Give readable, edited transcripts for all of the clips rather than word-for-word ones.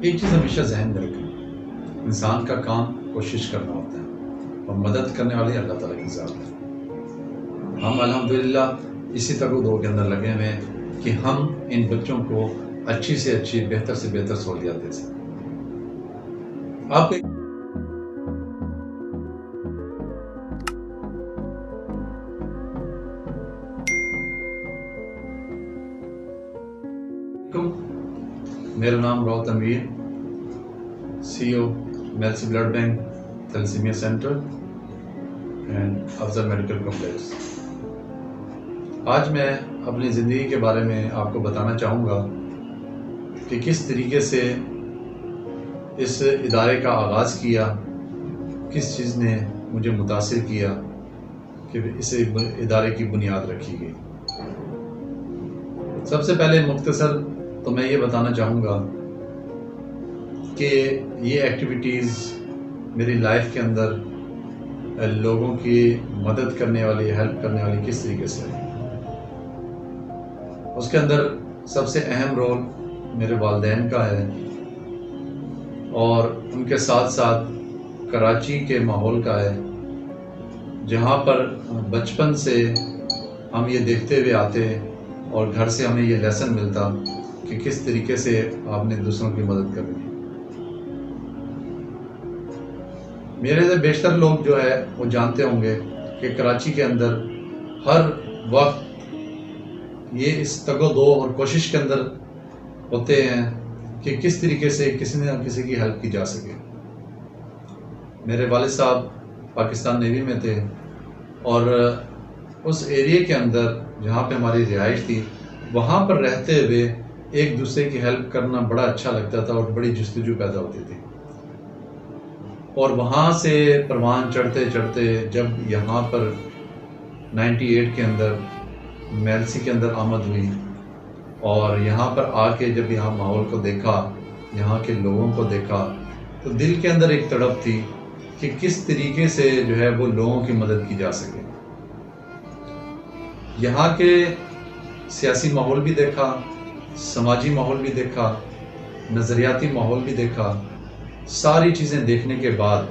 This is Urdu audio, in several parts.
ایک چیز ہمیشہ ذہن میں رکھیں، انسان کا کام کوشش کرنا ہوتا ہے اور مدد کرنے والے اللہ تعالیٰ کی ذات ہے۔ ہم الحمدللہ اسی طرح دو کے اندر لگے ہوئے ہیں کہ ہم ان بچوں کو اچھی سے اچھی، بہتر سے بہتر سہولیات دے سکیں۔ آپ میرا نام Rao Tanveer, C O Mailsi blood bank thalassemia centre and Afzal medical complex. آج میں اپنی زندگی کے بارے میں آپ کو بتانا چاہوں گا کہ کس طریقے سے اس ادارے کا آغاز کیا، کس چیز نے مجھے متاثر کیا کہ اس ادارے کی بنیاد رکھی گئی۔ سب سے پہلے مختصر تو میں یہ بتانا چاہوں گا کہ یہ ایکٹیویٹیز میری لائف کے اندر لوگوں کی مدد کرنے والی، ہیلپ کرنے والی کس طریقے سے ہے۔ اس کے اندر سب سے اہم رول میرے والدین کا ہے اور ان کے ساتھ ساتھ کراچی کے ماحول کا ہے، جہاں پر بچپن سے ہم یہ دیکھتے ہوئے آتے اور گھر سے ہمیں یہ لیسن ملتا کہ کس طریقے سے آپ نے دوسروں کی مدد کرنی ہے۔ میرے سے بیشتر لوگ جو ہے وہ جانتے ہوں گے کہ کراچی کے اندر ہر وقت یہ اس تگ و دو اور کوشش کے اندر ہوتے ہیں کہ کس طریقے سے کسی نہ کسی کی ہیلپ کی جا سکے۔ میرے والد صاحب پاکستان نیوی میں تھے اور اس ایریے کے اندر جہاں پہ ہماری رہائش تھی، وہاں پر رہتے ہوئے ایک دوسرے کی ہیلپ کرنا بڑا اچھا لگتا تھا اور بڑی جستجو پیدا ہوتی تھی۔ اور وہاں سے پروان چڑھتے چڑھتے جب یہاں پر 98 کے اندر میلسی کے اندر آمد ہوئی اور یہاں پر آ کے جب یہاں ماحول کو دیکھا، یہاں کے لوگوں کو دیکھا، تو دل کے اندر ایک تڑپ تھی کہ کس طریقے سے جو ہے وہ لوگوں کی مدد کی جا سکے۔ یہاں کے سیاسی ماحول بھی دیکھا، سماجی ماحول بھی دیکھا، نظریاتی ماحول بھی دیکھا، ساری چیزیں دیکھنے کے بعد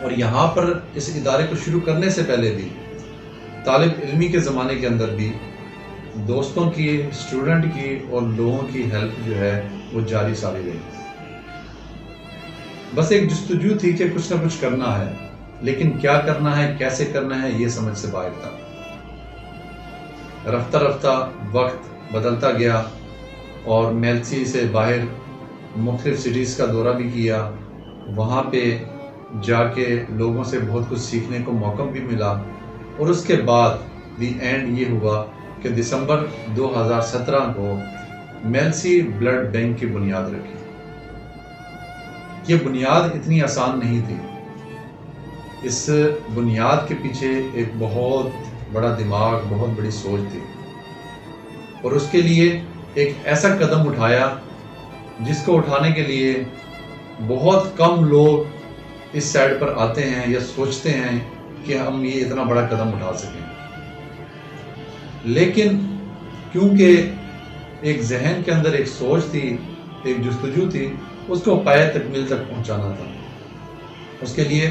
اور یہاں پر اس ادارے کو شروع کرنے سے پہلے بھی طالب علمی کے زمانے کے اندر بھی دوستوں کی، اسٹوڈنٹ کی اور لوگوں کی ہیلپ جو ہے وہ جاری ساری رہی۔ بس ایک جستجو تھی کہ کچھ نہ کچھ کرنا ہے، لیکن کیا کرنا ہے، کیسے کرنا ہے، یہ سمجھ سے باہر تھا۔ رفتہ رفتہ وقت بدلتا گیا اور میلسی سے باہر مختلف سٹیز کا دورہ بھی کیا، وہاں پہ جا کے لوگوں سے بہت کچھ سیکھنے کو موقع بھی ملا، اور اس کے بعد دی اینڈ یہ ہوا کہ دسمبر 2017 کو میلسی بلڈ بینک کی بنیاد رکھی۔ یہ بنیاد اتنی آسان نہیں تھی، اس بنیاد کے پیچھے ایک بہت بڑا دماغ، بہت بڑی سوچ تھی، اور اس کے لیے ایک ایسا قدم اٹھایا جس کو اٹھانے کے لیے بہت کم لوگ اس سائڈ پر آتے ہیں یا سوچتے ہیں کہ ہم یہ اتنا بڑا قدم اٹھا سکیں، لیکن کیونکہ ایک ذہن کے اندر ایک سوچ تھی، ایک جستجو تھی، اس کو پایہ تکمیل تک پہنچانا تھا۔ اس کے لیے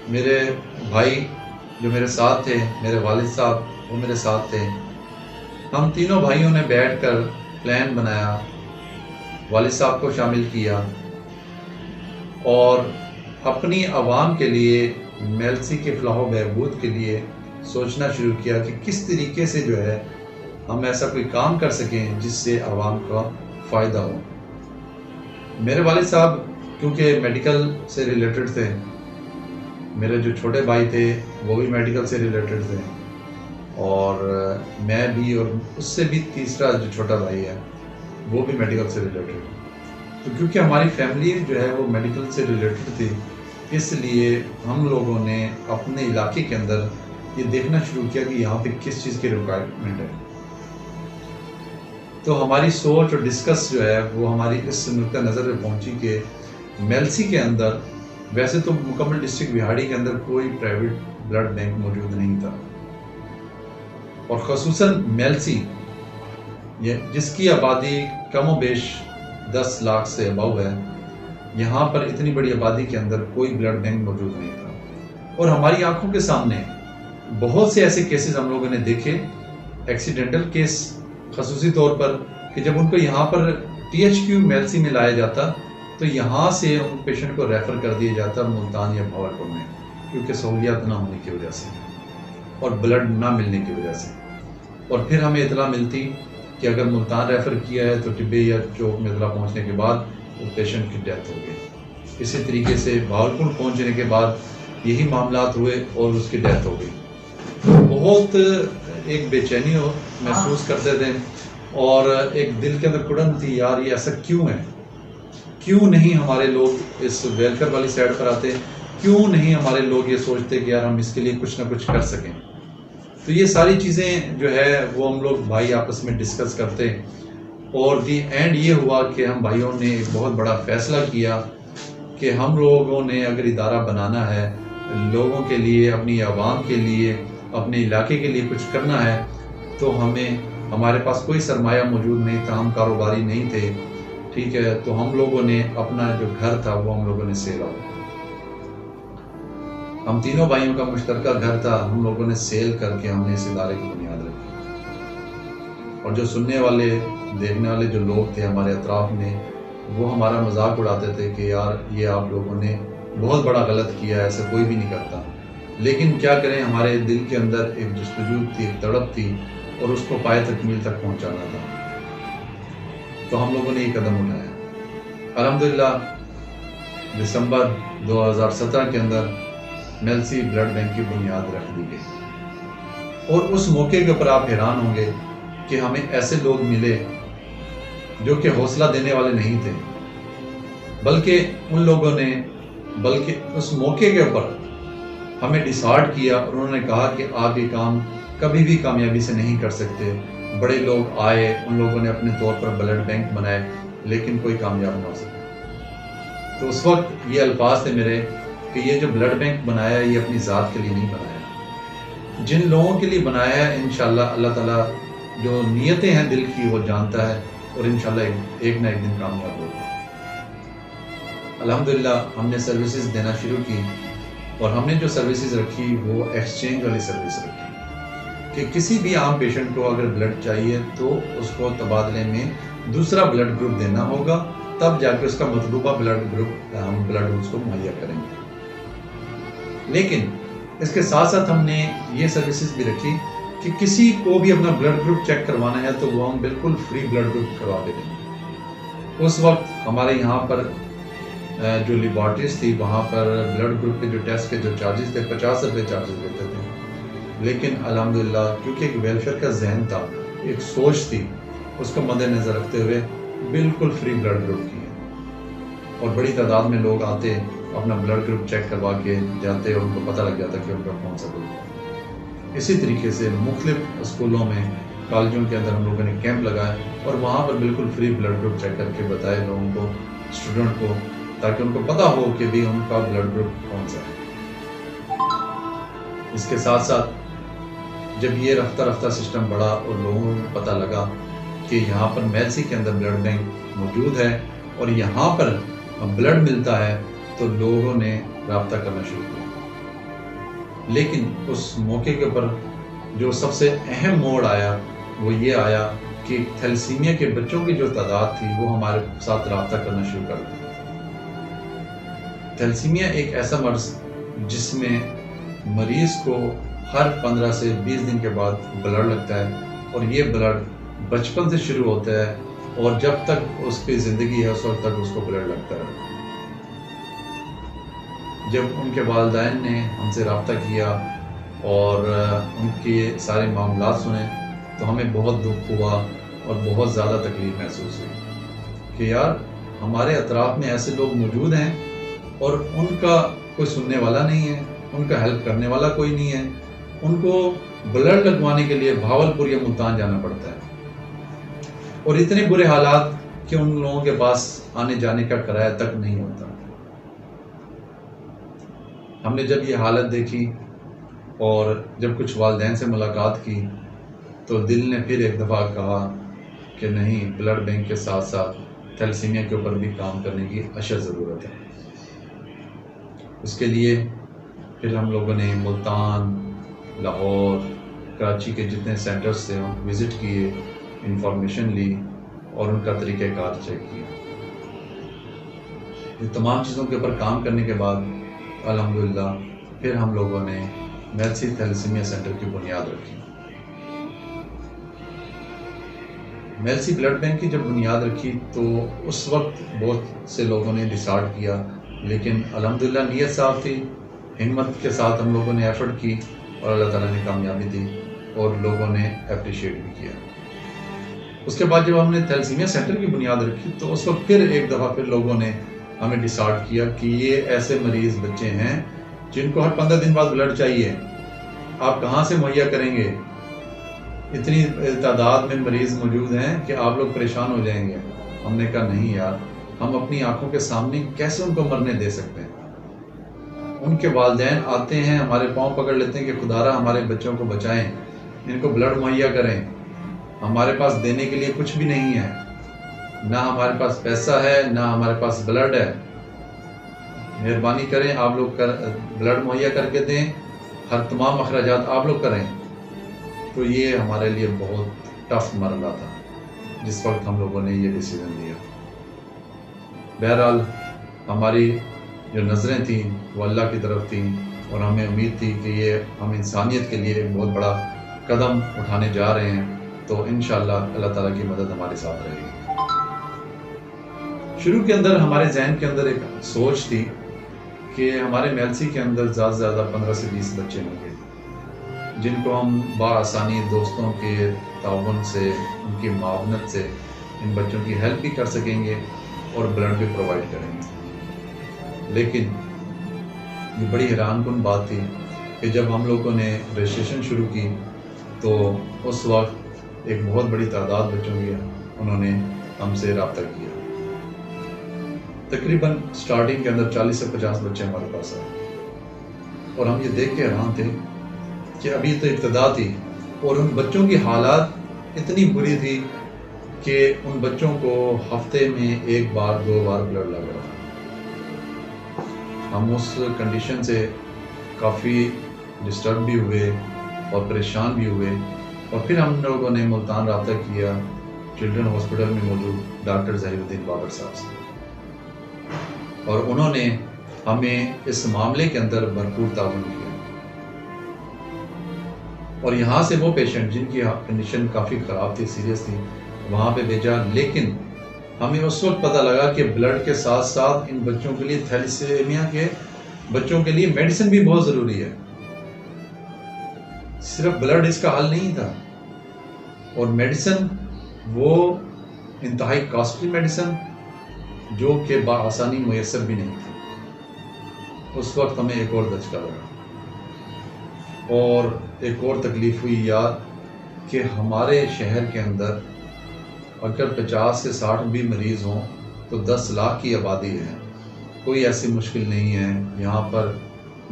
میرے بھائی جو میرے ساتھ تھے، میرے والد صاحب وہ میرے ساتھ تھے، ہم تینوں بھائیوں نے بیٹھ کر پلان بنایا، والد صاحب کو شامل کیا اور اپنی عوام کے لیے، میلسی کے فلاح و بہبود کے لیے سوچنا شروع کیا کہ کس طریقے سے جو ہے ہم ایسا کوئی کام کر سکیں جس سے عوام کا فائدہ ہو۔ میرے والد صاحب کیونکہ میڈیکل سے ریلیٹڈ تھے، میرے جو چھوٹے بھائی تھے وہ بھی میڈیکل سے ریلیٹڈ تھے، اور میں بھی، اور اس سے بھی تیسرا جو چھوٹا بھائی ہے وہ بھی میڈیکل سے ریلیٹڈ۔ تو کیونکہ ہماری فیملی جو ہے وہ میڈیکل سے ریلیٹڈ تھی، اس لیے ہم لوگوں نے اپنے علاقے کے اندر یہ دیکھنا شروع کیا کہ یہاں پہ کس چیز کی ریکوائرمنٹ ہے۔ تو ہماری سوچ اور ڈسکس جو ہے وہ ہماری اس نقطہ نظر پہ پہنچی کہ میلسی کے اندر، ویسے تو مکمل ڈسٹرکٹ بہاڑی کے اندر کوئی پرائیویٹ بلڈ بینک موجود نہیں تھا، اور خصوصاً میلسی جس کی آبادی کم و بیش 10 لاکھ سے ابو ہے، یہاں پر اتنی بڑی آبادی کے اندر کوئی بلڈ بینک موجود نہیں تھا، اور ہماری آنکھوں کے سامنے بہت سے ایسے کیسز ہم لوگوں نے دیکھے، ایکسیڈنٹل کیس خصوصی طور پر، کہ جب ان کو یہاں پر THQ میلسی میں لایا جاتا تو یہاں سے ان پیشنٹ کو ریفر کر دیا جاتا ملتان یا بھاولپور میں، کیونکہ سہولیات نہ ہونے کی وجہ سے اور بلڈ نہ ملنے کی وجہ سے، اور پھر ہمیں اطلاع ملتی کہ اگر ملتان ریفر کیا ہے تو ٹبے یا چوک میں اطلاع پہنچنے کے بعد وہ پیشنٹ کی ڈیتھ ہو گئی۔ اسی طریقے سے بھاولپور پہنچنے کے بعد یہی معاملات ہوئے اور اس کی ڈیتھ ہو گئی۔ بہت ایک بے چینی محسوس کرتے تھے اور ایک دل کے اندر کڑن تھی، یار یہ ایسا کیوں ہے، کیوں نہیں ہمارے لوگ اس ویلفیئر والی سائڈ پر آتے، کیوں نہیں ہمارے لوگ یہ سوچتے کہ یار ہم اس کے لیے کچھ نہ کچھ کر سکیں۔ تو یہ ساری چیزیں جو ہے وہ ہم لوگ بھائی آپس میں ڈسکس کرتے، اور دی اینڈ یہ ہوا کہ ہم بھائیوں نے ایک بہت بڑا فیصلہ کیا کہ ہم لوگوں نے اگر ادارہ بنانا ہے، لوگوں کے لیے، اپنی عوام کے لیے، اپنے علاقے کے لیے کچھ کرنا ہے، تو ہمارے پاس کوئی سرمایہ موجود نہیں تھا، ہم کاروباری نہیں تھے، ٹھیک ہے، تو ہم لوگوں نے اپنا جو گھر تھا وہ ہم لوگوں نے سیل آؤٹ، ہم تینوں بھائیوں کا مشترکہ گھر تھا، ہم لوگوں نے سیل کر کے ہم نے اس ادارے کی بنیاد رکھی، اور جو سننے والے دیکھنے والے جو لوگ تھے ہمارے اطراف میں، وہ ہمارا مذاق اڑاتے تھے کہ یار یہ آپ لوگوں نے بہت بڑا غلط کیا ہے، ایسا کوئی بھی نہیں کرتا، لیکن کیا کریں، ہمارے دل کے اندر ایک جستجو تھی، ایک تڑپ تھی، اور اس کو پائے تکمیل تک پہنچانا تھا، تو ہم لوگوں نے یہ قدم اٹھایا۔ الحمدللہ دسمبر 2017 کے اندر میلسی بلڈ بینک کی بنیاد رکھ دی گئی، اور اس موقع کے اوپر آپ حیران ہوں گے کہ ہمیں ایسے لوگ ملے جو کہ حوصلہ دینے والے نہیں تھے، بلکہ ان لوگوں نے اس موقع کے اوپر ہمیں ڈسہارٹ کیا، اور انہوں نے کہا کہ آپ یہ کام کبھی بھی کامیابی سے نہیں کر سکتے۔ بڑے لوگ آئے، ان لوگوں نے اپنے طور پر بلڈ بینک بنائے، لیکن کوئی کامیاب نہ ہو سکا۔ تو اس وقت یہ الفاظ تھے میرے کہ یہ جو بلڈ بینک بنایا ہے یہ اپنی ذات کے لیے نہیں بنایا، جن لوگوں کے لیے بنایا ہے انشاءاللہ اللہ تعالیٰ جو نیتیں ہیں دل کی وہ جانتا ہے، اور انشاءاللہ ایک نہ ایک دن کامیاب ہوگا۔ الحمدللہ ہم نے سروسز دینا شروع کی، اور ہم نے جو سروسز رکھی وہ ایکسچینج والی سروس رکھی کہ کسی بھی عام پیشنٹ کو اگر بلڈ چاہیے تو اس کو تبادلے میں دوسرا بلڈ گروپ دینا ہوگا، تب جا کے اس کا مطلوبہ بلڈ گروپ ہم بلڈ اس کو مہیا کریں گے۔ لیکن اس کے ساتھ ساتھ ہم نے یہ سروسز بھی رکھی کہ کسی کو بھی اپنا بلڈ گروپ چیک کروانا ہے تو وہ ہم بالکل فری بلڈ گروپ کروا دیں گے۔ اس وقت ہمارے یہاں پر جو لیبارٹریز تھی وہاں پر بلڈ گروپ کے جو ٹیسٹ کے جو چارجز تھے 50 روپے چارجز لیتے تھے، لیکن الحمدللہ کیونکہ ایک ویلفیئر کا ذہن تھا، ایک سوچ تھی، اس کو مد نظر رکھتے ہوئے بالکل فری بلڈ گروپ کی ہے، اور بڑی تعداد میں لوگ آتے اپنا بلڈ گروپ چیک کروا کے جاتے، اور ان کو پتہ لگ جاتا کہ ان کا کون سا گروپ ہے۔ اسی طریقے سے مختلف اسکولوں میں، کالجوں کے اندر ہم لوگوں نے کیمپ لگائے، اور وہاں پر بالکل فری بلڈ گروپ چیک کر کے بتائے لوگوں کو، اسٹوڈنٹ کو، تاکہ ان کو پتہ ہو کہ بھی ان کا بلڈ گروپ کون سا ہے۔ اس کے ساتھ ساتھ جب یہ رفتہ رفتہ سسٹم بڑھا اور لوگوں کو پتہ لگا کہ یہاں پر میلسی کے اندر بلڈ بینک موجود ہے اور یہاں پر بلڈ ملتا ہے، تو لوگوں نے رابطہ کرنا شروع کیا۔ لیکن اس موقع کے اوپر جو سب سے اہم موڑ آیا وہ یہ آیا کہ تھیلیسیمیا کے بچوں کی جو تعداد تھی وہ ہمارے ساتھ رابطہ کرنا شروع کر دی۔ تھیلیسیمیا ایک ایسا مرض جس میں مریض کو ہر 15 سے 20 دن کے بعد بلڈ لگتا ہے، اور یہ بلڈ بچپن سے شروع ہوتا ہے، اور جب تک اس کی زندگی ہے اس وقت تک اس کو بلڈ لگتا ہے۔ جب ان کے والدین نے ہم سے رابطہ کیا اور ان کے سارے معاملات سنے تو ہمیں بہت دکھ ہوا اور بہت زیادہ تکلیف محسوس ہوئی کہ یار ہمارے اطراف میں ایسے لوگ موجود ہیں اور ان کا کوئی سننے والا نہیں ہے، ان کا ہیلپ کرنے والا کوئی نہیں ہے، ان کو بلڈ لگوانے کے لیے بھاولپور یا ملتان جانا پڑتا ہے، اور اتنے برے حالات کہ ان لوگوں کے پاس آنے جانے کا کرایہ تک نہیں ہوتا۔ ہم نے جب یہ حالت دیکھی اور جب کچھ والدین سے ملاقات کی تو دل نے پھر ایک دفعہ کہا کہ نہیں، بلڈ بینک کے ساتھ ساتھ تھیلیسیمیا کے اوپر بھی کام کرنے کی اشد ضرورت ہے۔ اس کے لیے پھر ہم لوگوں نے ملتان، لاہور، کراچی کے جتنے سینٹرز تھے ان وزٹ کیے، انفارمیشن لی اور ان کا طریقہ کار چیک کیا۔ یہ تمام چیزوں کے اوپر کام کرنے کے بعد الحمدللہ پھر ہم لوگوں نے میلسی تھیلیسیمیا سینٹر کی بنیاد رکھی۔ میلسی بلڈ بینک کی جب بنیاد رکھی تو اس وقت بہت سے لوگوں نے ڈیسائیڈ کیا، لیکن الحمدللہ نیت صاف تھی، ہمت کے ساتھ ہم لوگوں نے ایفرٹ کی اور اللہ تعالیٰ نے کامیابی دی اور لوگوں نے اپریشیٹ بھی کیا۔ اس کے بعد جب ہم نے تھیلیسیمیا سینٹر کی بنیاد رکھی تو اس وقت پھر ایک دفعہ پھر لوگوں نے ہمیں ڈیسائیڈ کیا کہ یہ ایسے مریض بچے ہیں جن کو ہر 15 دن بعد بلڈ چاہیے، آپ کہاں سے مہیا کریں گے؟ اتنی تعداد میں مریض موجود ہیں کہ آپ لوگ پریشان ہو جائیں گے۔ ہم نے کہا نہیں یار، ہم اپنی آنکھوں کے سامنے کیسے ان کو مرنے دے سکتے ہیں؟ ان کے والدین آتے ہیں، ہمارے پاؤں پکڑ لیتے ہیں کہ خدارا ہمارے بچوں کو بچائیں، ان کو بلڈ مہیا کریں۔ ہمارے پاس دینے کے لیے کچھ بھی نہیں ہے، نہ ہمارے پاس پیسہ ہے نہ ہمارے پاس بلڈ ہے، مہربانی کریں آپ لوگ بلڈ مہیا کر کے دیں، ہر تمام اخراجات آپ لوگ کریں۔ تو یہ ہمارے لیے بہت ٹف مرحلہ تھا جس وقت ہم لوگوں نے یہ ڈیسیژن لیا۔ بہرحال ہماری جو نظریں تھیں وہ اللہ کی طرف تھیں اور ہمیں امید تھی کہ یہ ہم انسانیت کے لیے ایک بہت بڑا قدم اٹھانے جا رہے ہیں، تو انشاءاللہ اللہ تعالیٰ کی مدد ہمارے ساتھ رہے گی۔ شروع کے اندر ہمارے ذہن کے اندر ایک سوچ تھی کہ ہمارے میلسی کے اندر زیادہ سے زیادہ 15 سے 20 بچے ہوں گے جن کو ہم بآسانی دوستوں کے تعاون سے، ان کی معاونت سے ان بچوں کی ہیلپ بھی کر سکیں گے اور بلڈ بھی پرووائڈ کریں گے۔ لیکن یہ بڑی حیران کن بات تھی کہ جب ہم لوگوں نے رجسٹریشن شروع کی تو اس وقت ایک بہت بڑی تعداد بچوں کی انہوں نے ہم سے رابطہ کیا۔ تقریباً سٹارٹنگ کے اندر 40 سے 50 بچے ہمارے پاس آئے اور ہم یہ دیکھ کے حیران تھے کہ ابھی تو ابتدا تھی اور ان بچوں کی حالات اتنی بری تھی کہ ان بچوں کو ہفتے میں 1 بار 2 بار بلڈ لگ رہا تھا۔ ہم اس کنڈیشن سے کافی ڈسٹرب بھی ہوئے اور پریشان بھی ہوئے اور پھر ہم لوگوں نے ملتان رابطہ کیا چلڈرن ہاسپٹل میں موجود ڈاکٹر ظہیر الدین بابر صاحب سے، اور انہوں نے ہمیں اس معاملے کے اندر بھرپور تعاون کیا اور یہاں سے وہ پیشنٹ جن کی کنڈیشن کافی خراب تھی، سیریس تھی، وہاں پہ بھیجا۔ لیکن ہمیں اس وقت پتہ لگا کہ بلڈ کے ساتھ ساتھ ان بچوں کے لیے تھیلیسیمیا کے بچوں کے لیے میڈیسن بھی بہت ضروری ہے، صرف بلڈ اس کا حل نہیں تھا، اور میڈیسن وہ انتہائی کاسٹلی میڈیسن جو کہ بآسانی میسر بھی نہیں تھی۔ اس وقت ہمیں ایک اور دھچکا لگا اور ایک اور تکلیف ہوئی یاد کہ ہمارے شہر کے اندر اگر 50 سے 60 بھی مریض ہوں تو 10 لاکھ کی آبادی ہے، کوئی ایسی مشکل نہیں ہے۔ یہاں پر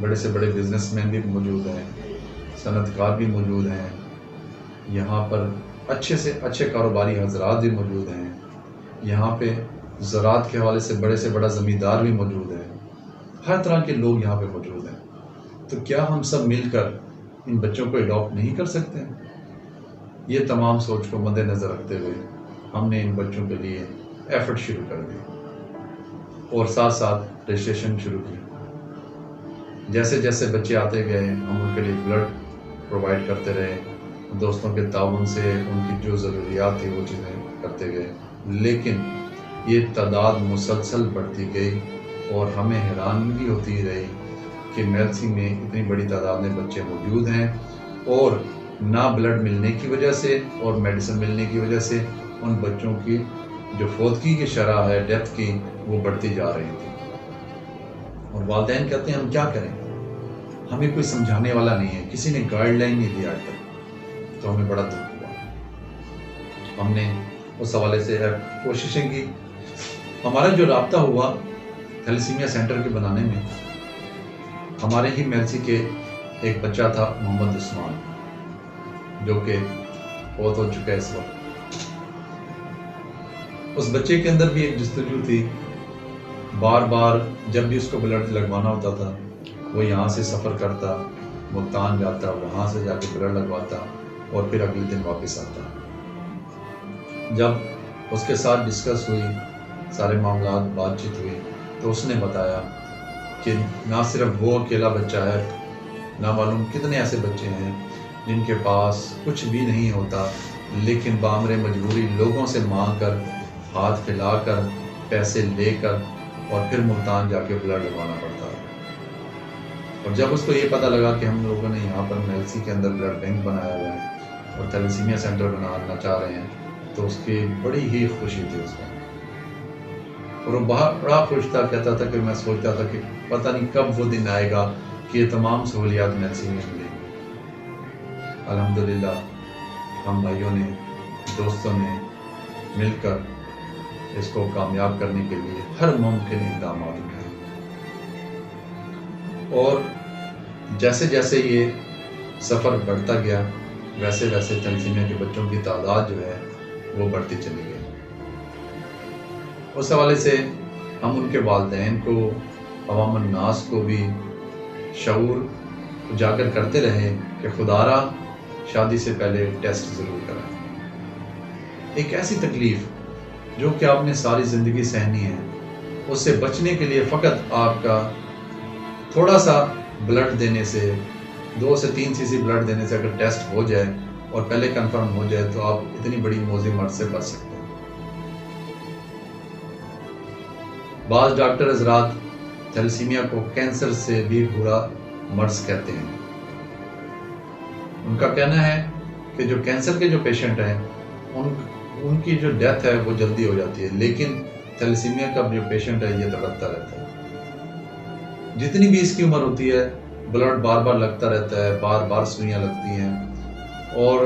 بڑے سے بڑے بزنس مین بھی موجود ہیں، صنعت کار بھی موجود ہیں، یہاں پر اچھے سے اچھے کاروباری حضرات بھی موجود ہیں، یہاں پہ زراعت کے حوالے سے بڑا زمیندار بھی موجود ہے، ہر طرح کے لوگ یہاں پہ موجود ہیں۔ تو کیا ہم سب مل کر ان بچوں کو اڈاپٹ نہیں کر سکتے ہیں؟ یہ تمام سوچ کو مد نظر رکھتے ہوئے ہم نے ان بچوں کے لیے ایفرٹ شروع کر دی اور ساتھ ساتھ رجسٹریشن شروع کی۔ جیسے جیسے بچے آتے گئے ہم ان کے لیے بلڈ پرووائڈ کرتے رہے، دوستوں کے تعاون سے ان کی جو ضروریات تھی وہ چیزیں کرتے گئے، لیکن یہ تعداد مسلسل بڑھتی گئی اور ہمیں حیرانگی ہوتی رہی کہ میلسی میں اتنی بڑی تعداد میں بچے موجود ہیں اور نہ بلڈ ملنے کی وجہ سے اور میڈیسن ملنے کی وجہ سے ان بچوں کی جو فوتگی کی شرح ہے، ڈیتھ کی، وہ بڑھتی جا رہی تھی۔ اور والدین کہتے ہیں ہم کیا کریں، ہمیں کوئی سمجھانے والا نہیں ہے، کسی نے گائیڈ لائن نہیں دیا آج تک۔ تو ہمیں بڑا دکھ ہوا، ہم نے اس حوالے سے کوششیں کی۔ ہمارا جو رابطہ ہوا تھیلیسیمیا سینٹر کے بنانے میں، ہمارے ہی میلسی کے ایک بچہ تھا محمد عثمان، جو کہ فوت ہو چکا ہے اس وقت۔ اس بچے کے اندر بھی ایک جستجو تھی، بار بار جب بھی اس کو بلڈ لگوانا ہوتا تھا وہ یہاں سے سفر کرتا، ملتان جاتا، وہاں سے جا کے بلڈ لگواتا اور پھر اگلے دن واپس آتا۔ جب اس کے ساتھ ڈسکس ہوئی، سارے معاملات بات چیت ہوئی، تو اس نے بتایا کہ نہ صرف وہ اکیلا بچہ ہے، نہ معلوم کتنے ایسے بچے ہیں جن کے پاس کچھ بھی نہیں ہوتا لیکن بامر مجبوری لوگوں سے مانگ کر، ہاتھ پھیلا کر، پیسے لے کر اور پھر ملتان جا کے بلڈ لگوانا پڑتا ہے۔ اور جب اس کو یہ پتہ لگا کہ ہم لوگوں نے یہاں پر میلسی کے اندر بلڈ بینک بنایا ہوا ہے اور تھیلیسیمیا سینٹر بنانا چاہ رہے ہیں، تو اس کی بڑی ہی خوشی تھی اس کو، اور وہ بڑا خوش تھا، کہتا تھا کہ میں سوچتا تھا کہ پتہ نہیں کب وہ دن آئے گا کہ یہ تمام سہولیات میلسی میں ملیں گی۔ الحمدللہ ہم بھائیوں نے، دوستوں نے مل کر اس کو کامیاب کرنے کے لیے ہر ممکن اقدامات اٹھائے، اور جیسے جیسے یہ سفر بڑھتا گیا ویسے ویسے تھیلیسیمیا کے بچوں کی تعداد جو ہے وہ بڑھتی چلی گئی۔ اس حوالے سے ہم ان کے والدین کو، عوام الناس کو بھی شعور اجاگر کرتے رہے کہ خدارا شادی سے پہلے ٹیسٹ ضرور کرائیں۔ ایک ایسی تکلیف جو کہ آپ نے ساری زندگی سہنی ہے، اس سے بچنے کے لیے فقط آپ کا تھوڑا سا بلڈ دینے سے، 2 سے 3 cc بلڈ دینے سے اگر ٹیسٹ ہو جائے اور پہلے کنفرم ہو جائے تو آپ اتنی بڑی موذی مرض سے بچ سکتے ہیں۔ بعض ڈاکٹر حضرات تھیلیسیمیا کو کینسر سے بھی برا مرض کہتے ہیں۔ ان کا کہنا ہے کہ جو کینسر کے جو پیشنٹ ہیں ان کی جو ڈیتھ ہے وہ جلدی ہو جاتی ہے، لیکن تھیلیسیمیا کا جو پیشنٹ ہے یہ تڑپتا رہتا ہے۔ جتنی بھی اس کی عمر ہوتی ہے بلڈ بار بار لگتا رہتا ہے، بار بار سوئیاں لگتی ہیں، اور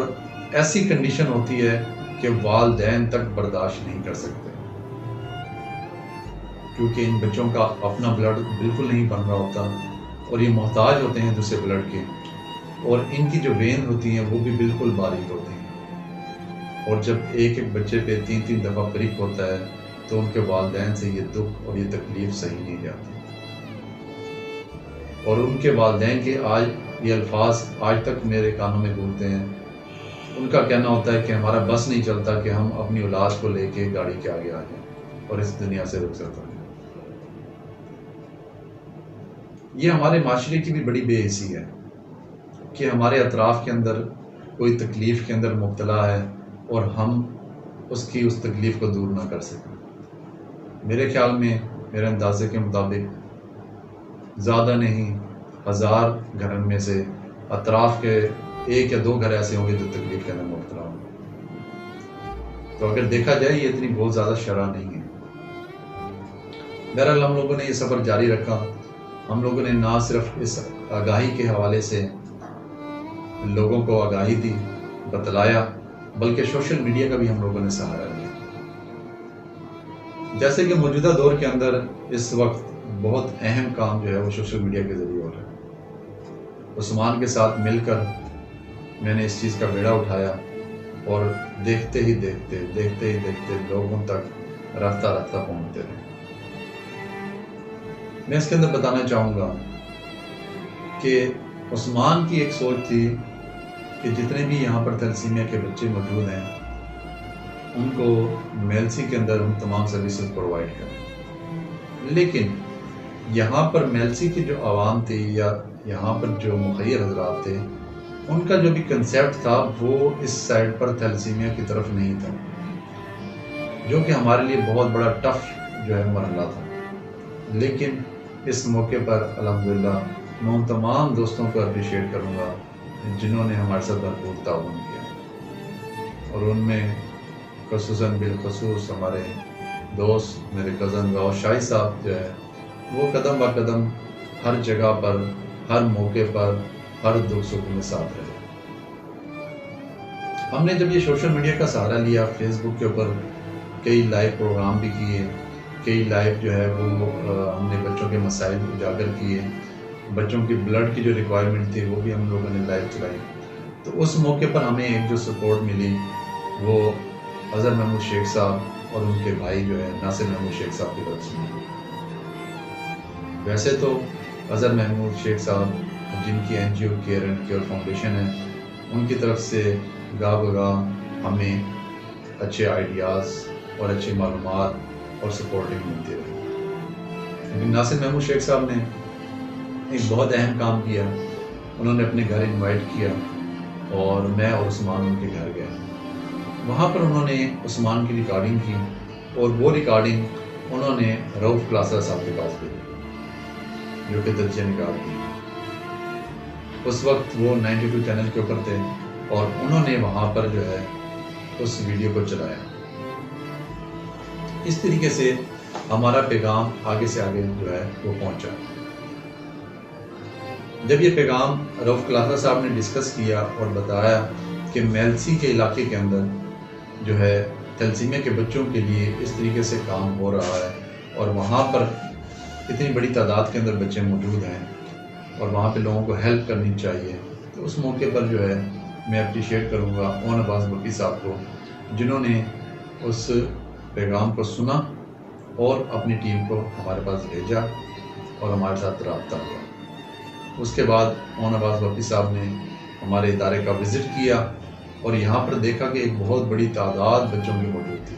ایسی کنڈیشن ہوتی ہے کہ والدین تک برداشت نہیں کر سکتے، کیونکہ ان بچوں کا اپنا بلڈ بالکل نہیں بن رہا ہوتا اور یہ محتاج ہوتے ہیں دوسرے بلڈ کے، اور ان کی جو وین ہوتی ہیں وہ بھی بالکل باریک ہوتی ہیں، اور جب ایک ایک بچے پہ 3 دفعہ پرک ہوتا ہے تو ان کے والدین سے یہ دکھ اور یہ تکلیف سہی نہیں جاتی، اور ان کے والدین کے آج یہ الفاظ آج تک میرے کانوں میں گونجتے ہیں۔ ان کا کہنا ہوتا ہے کہ ہمارا بس نہیں چلتا کہ ہم اپنی اولاد کو لے کے گاڑی کے آگے آ جائیں اور اس دنیا سے رخصت ہو جائیں۔ یہ ہمارے معاشرے کی بھی بڑی بے حسی ہے کہ ہمارے اطراف کے اندر کوئی تکلیف کے اندر مبتلا ہے اور ہم اس تکلیف کو دور نہ کر سکیں۔ میرے خیال میں، میرے اندازے کے مطابق زیادہ نہیں 1000 گھروں میں سے اطراف کے 1 یا 2 گھر ایسے ہوں گے جو تکلیف کے اندر مبتلا ہوں گے۔ تو اگر دیکھا جائے یہ اتنی بہت زیادہ شرح نہیں ہے۔ بہرحال ہم لوگوں نے یہ سفر جاری رکھا، ہم لوگوں نے نہ صرف اس آگاہی کے حوالے سے لوگوں کو آگاہی دی، بتلایا، بلکہ سوشل میڈیا کا بھی ہم لوگوں نے سہارا لیا۔ جیسے کہ موجودہ دور کے اندر اس وقت بہت اہم کام جو ہے وہ سوشل میڈیا کے ذریعے ہو رہا ہے۔ عثمان کے ساتھ مل کر میں نے اس چیز کا بیڑا اٹھایا اور دیکھتے ہی دیکھتے لوگوں تک رفتہ پہنچتے رہے۔ میں اس کے اندر بتانا چاہوں گا کہ عثمان کی ایک سوچ تھی کہ جتنے بھی یہاں پر تھیلیسیمیا کے بچے موجود ہیں ان کو میلسی کے اندر ہم تمام سروسز پرووائڈ کریں، لیکن یہاں پر میلسی کی جو عوام تھی یا یہاں پر جو مخیر حضرات تھے ان کا جو بھی کنسیپٹ تھا وہ اس سائڈ پر تھیلیسیمیا کی طرف نہیں تھا، جو کہ ہمارے لیے بہت بڑا ٹف جو ہے مرحلہ تھا۔ لیکن اس موقع پر الحمدللہ میں ان تمام دوستوں کو اپریشیٹ کروں گا جنہوں نے ہمارے ساتھ بھرپور تعاون کیا، اور ان میں خصوصاً بالخصوص ہمارے دوست میرے کزن غوث شاہی صاحب جو ہے وہ قدم با قدم ہر جگہ پر، ہر موقع پر، ہر دکھ سکھ میں ساتھ رہے۔ ہم نے جب یہ سوشل میڈیا کا سہارا لیا، فیس بک کے اوپر کئی لائیو پروگرام بھی کیے، کئی لائیو جو ہے وہ ہم نے بچوں کے مسائل اجاگر کیے، بچوں کی بلڈ کی جو ریکوائرمنٹ تھی وہ بھی ہم لوگوں نے لائیو چلائی۔ تو اس موقع پر ہمیں ایک جو سپورٹ ملی وہ اظہر محمود شیخ صاحب اور ان کے بھائی جو ہے ناصر محمود شیخ صاحب کی طرف سے ملی۔ ویسے تو اظہر محمود شیخ صاحب جن کی NGO care and care foundation ہے، ان کی طرف سے گاہ بگاہ ہمیں اچھے آئیڈیاز اور اچھی معلومات اور سپورٹنگ ملتی رہی۔ لیکن ناصر محمود شیخ صاحب نے ایک بہت اہم کام کیا، انہوں نے اپنے گھر انوائٹ کیا اور میں اور عثمان ان کے گھر گئے۔ وہاں پر انہوں نے عثمان کی ریکارڈنگ کی اور وہ ریکارڈنگ انہوں نے رؤف کلاسرا صاحب کے پاس بھیجی جو کہ درجہ نگار کی۔ اس وقت وہ 92 چینل کے اوپر تھے اور انہوں نے وہاں پر جو ہے اس ویڈیو کو چلایا۔ اس طریقے سے ہمارا پیغام آگے سے آگے جو ہے وہ پہنچا۔ جب یہ پیغام رؤف کلاسرا صاحب نے ڈسکس کیا اور بتایا کہ میلسی کے علاقے کے اندر جو ہے تھیلیسیمیا کے بچوں کے لیے اس طریقے سے کام ہو رہا ہے اور وہاں پر اتنی بڑی تعداد کے اندر بچے موجود ہیں اور وہاں پہ لوگوں کو ہیلپ کرنی چاہیے، تو اس موقع پر جو ہے میں اپریشیٹ کروں گا اون عباس بپی صاحب کو، جنہوں نے اس پیغام کو سنا اور اپنی ٹیم کو ہمارے پاس بھیجا اور ہمارے ساتھ رابطہ ہوا۔ اس کے بعد اون عباس بپی صاحب نے ہمارے ادارے کا وزٹ کیا اور یہاں پر دیکھا کہ ایک بہت بڑی تعداد بچوں کی موجود تھی۔